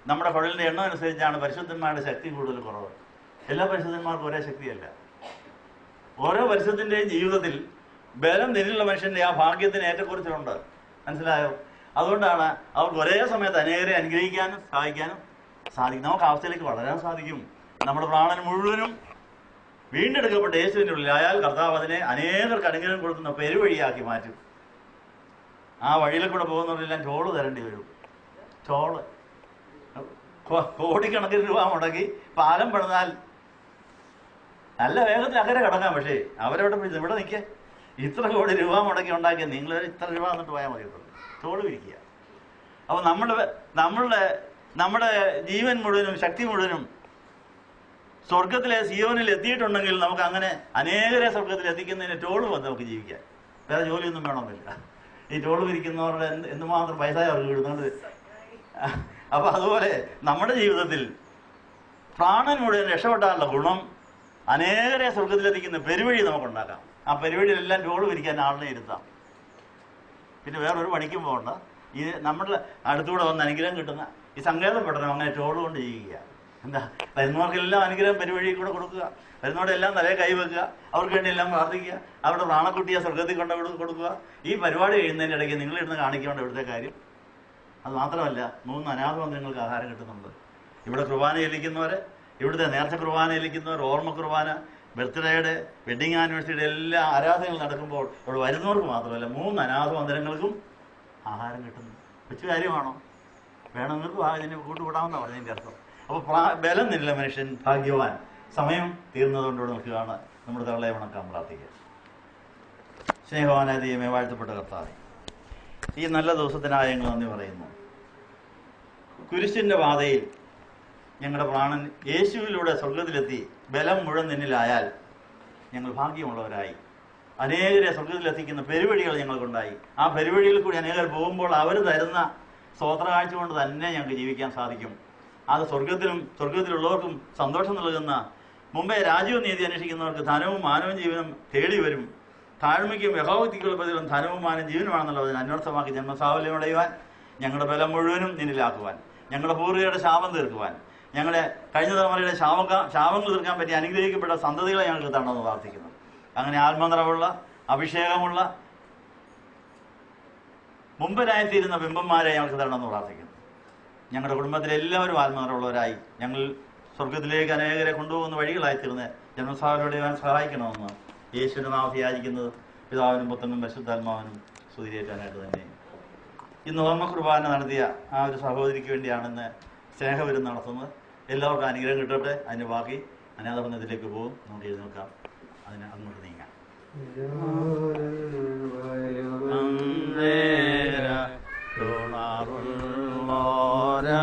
നമ്മുടെ കുഴലിന്റെ എണ്ണം അനുസരിച്ചാണ് പരിശുദ്ധന്മാരുടെ ശക്തി കൂടുതൽ കുറവ്. എല്ലാ പരിശുദ്ധന്മാർക്കും ഒരേ ശക്തിയല്ല. ഓരോ പരിശുദ്ധന്റെയും ജീവിതത്തിൽ ബലം നിന്നുള്ള മനുഷ്യന്റെ ആ ഭാഗ്യത്തിന് ഏറ്റക്കുറിച്ചിലുണ്ട്. മനസ്സിലായോ? അതുകൊണ്ടാണ് അവർക്ക് ഒരേ സമയത്ത് അനേകരെ അനുഗ്രഹിക്കാനും സഹായിക്കാനും സാധിക്കും. നമുക്ക് അവസ്ഥയിലേക്ക് വളരാൻ സാധിക്കും. നമ്മുടെ പ്രാണൻ മുഴുവനും വീണ്ടെടുക്കപ്പെട്ട യേശുവിന്റെ ഉള്ളിൽ ആയാൽ കർത്താവ് അതിനെ അനേകർക്ക് അനുഗ്രഹം കൊടുക്കുന്ന പെരുവഴിയാക്കി മാറ്റും. ആ വഴിയിൽ കൂടെ പോകുന്നവരെല്ലാം ചോള് തരേണ്ടി വരും. ചോള് കോടിക്കണക്കിന് രൂപ മുടക്കി പാലം പണിതാൽ നല്ല വേഗത്തിൽ അക്കരെ കിടക്കാം. പക്ഷേ അവരവിടെ ഇവിടെ നിൽക്കുക, ഇത്ര കോടി രൂപ മുടക്കി ഉണ്ടാക്കിയ നിങ്ങൾ ഇത്ര രൂപ എന്നിട്ട് പോയാൽ മതി. ചോള് വിരിക്കുക. അപ്പൊ നമ്മുടെ ജീവൻ മുഴുവനും ശക്തി മുഴുവനും സ്വർഗത്തിലെ സിയോനിൽ എത്തിയിട്ടുണ്ടെങ്കിൽ നമുക്ക് അങ്ങനെ അനേകരെ സ്വർഗത്തിൽ എത്തിക്കുന്നതിന് ടോള് വന്ന് നമുക്ക് ജീവിക്കാം. വേറെ ജോലിയൊന്നും വേണമെന്നില്ല. ഈ ടോള് വിരിക്കുന്നവരുടെ എന്തുമാത്രം പൈസ അവർക്ക് കിട്ടുന്നുണ്ട്. അപ്പൊ അതുപോലെ നമ്മുടെ ജീവിതത്തിൽ പ്രാണൻ മുഴുവൻ രക്ഷപ്പെടാനുള്ള ഗുണം അനേകരെ സ്വർഗത്തിലെത്തിക്കുന്ന പെരുവഴി നമുക്കുണ്ടാക്കാം. ആ പെരുവഴിയിലെല്ലാം ടോള് വിരിക്കാൻ ആളിനെ ഇരുത്താം. പിന്നെ വേറൊരു പണിക്കും പോകണ്ട. ഈ നമ്മുടെ അടുത്തൂടെ വന്ന് അനുഗ്രഹം കിട്ടുന്ന ഈ സങ്കേതം പെടണം അങ്ങനെ ടോള് കൊണ്ട് ചെയ്യുക. എന്താ, വരുന്നവർക്കെല്ലാം അനുഗ്രഹം പെരുവഴി കൂടെ കൊടുക്കുക. വരുന്നവരെല്ലാം തലയെ കൈവെക്കുക, അവർക്ക് വേണ്ടി എല്ലാം പ്രാർത്ഥിക്കുക, അവരുടെ പ്രാണക്കുട്ടിയെ സ്വർഗത്തിൽ കൊണ്ട് കൊടുക്കുക. ഈ പരിപാടി കഴിയുന്നതിൻ്റെ ഇടയ്ക്ക് നിങ്ങളിരുന്ന് കാണിക്കേണ്ട ഇവിടുത്തെ കാര്യം. അത് മാത്രമല്ല, 3 അനാഥ മന്ദിരങ്ങൾക്ക് ആഹാരം കിട്ടുന്നുണ്ട്. ഇവിടെ കുർബാന ചെല്ലിക്കുന്നവർ, ഇവിടുത്തെ നേർച്ച കുർബാന ചെല്ലിക്കുന്നവർ, ഓർമ്മ കുർബാന, ബർത്ത്ഡേയുടെ, വെഡിങ് ആനിവേഴ്സറിയുടെ എല്ലാ ആരാധനകൾ നടക്കുമ്പോൾ ഇവിടെ വരുന്നവർക്ക് മാത്രമല്ല 3 അനാഥ മന്ദിരങ്ങൾക്കും ആഹാരം കിട്ടുന്നു. കൊച്ചു കാര്യമാണോ? വേണമെങ്കിൽ ഇതിനെ കൂട്ടുകൂടാമെന്നാണ് പറഞ്ഞതിൻ്റെ അർത്ഥം. അപ്പോൾ ബലം നില്ല മനുഷ്യൻ ഭാഗ്യവാൻ. സമയം തീർന്നതുകൊണ്ടോട് നിൽക്കുകയാണ്. നമ്മുടെ തള്ളയെ വണക്കാൻ പ്രാർത്ഥിക്കുക. സ്നേഹവാനായ ദൈവമേ, വാഴ്ത്തപ്പെട്ട കർത്താവേ, ഈ നല്ല ദിവസത്തിനായി ഞങ്ങൾ നന്ദി പറയുന്നു. കുരിശിന്റെ പാതയിൽ ഞങ്ങളുടെ പ്രാണൻ യേശുവിലൂടെ സ്വർഗത്തിലെത്തി ബലം മുഴുവൻ നിന്നിലായാൽ ഞങ്ങൾ ഭാഗ്യമുള്ളവരായി. അനേകരെ സ്വർഗത്തിലെത്തിക്കുന്ന പെരുവഴികൾ ഞങ്ങൾക്കുണ്ടായി. ആ പെരുവഴിയിൽ കൂടി അനേകർ പോകുമ്പോൾ അവർ തരുന്ന സ്തോത്ര കാഴ്ച കൊണ്ട് തന്നെ ഞങ്ങൾക്ക് ജീവിക്കാൻ സാധിക്കും. അത് സ്വർഗത്തിലുള്ളവർക്കും സന്തോഷം നൽകുന്ന, മുമ്പേ രാജ്യവും നീതി അന്വേഷിക്കുന്നവർക്ക് ധനവും മാനവും ജീവനും തേടി വരും. താഴ്മയ്ക്കും യഹോവയ്ക്കുള്ള പ്രതിഫലം ധനവും മാനവും ജീവനുമാണെന്നുള്ളത് അതിന് അന്വർത്ഥമാക്കി ജന്മസാഫല്യം അടയുവാൻ, ഞങ്ങളുടെ ബലം മുഴുവനും നിന്നിലാക്കുവാൻ, ഞങ്ങളുടെ പൂർവികരുടെ ശാപം തീർക്കുവാൻ, ഞങ്ങളുടെ കഴിഞ്ഞ തലമുറയുടെ ശാപങ്ങൾ തീർക്കാൻ പറ്റിയ അനുഗ്രഹിക്കപ്പെട്ട സന്തതികളെ ഞങ്ങൾക്ക് തരണമെന്ന് പ്രാർത്ഥിക്കുന്നു. അങ്ങനെ ആത്മനിറവുള്ള, അഭിഷേകമുള്ള, മുമ്പനായിത്തീരുന്ന ബിംബന്മാരെ ഞങ്ങൾക്ക് തരണമെന്ന് പ്രാർത്ഥിക്കുന്നു. ഞങ്ങളുടെ കുടുംബത്തിലെ എല്ലാവരും ആത്മനിറവുള്ളവരായി ഞങ്ങൾ സ്വർഗത്തിലേക്ക് അനേകരെ കൊണ്ടുപോകുന്ന വഴികളായിത്തീർന്ന് ജന്മസാഫല്യം സഹായിക്കണമെന്ന് യേശുവിന്റെ നാമത്തിൽ യാചിക്കുന്നത് പിതാവിനും പുത്രനും പരിശുദ്ധാത്മാവിനും സ്തുതിയേറ്റാനായിട്ട് തന്നെ. ഇന്ന് ഓർമ്മ കുർബാന നടത്തിയ ആ ഒരു സഹോദരിക്ക് വേണ്ടിയാണെന്ന് സ്നേഹവിരുന്ന് നടത്തുന്നത്. എല്ലാവർക്കും അനുഗ്രഹം കിട്ടട്ടെ. അതിന് ബാക്കി അനാഥബന്ധത്തിലേക്ക് പോകും. നമുക്ക് എഴുന്നേൽക്കാം, അതിന് അങ്ങോട്ട് നീങ്ങാം. ോരാ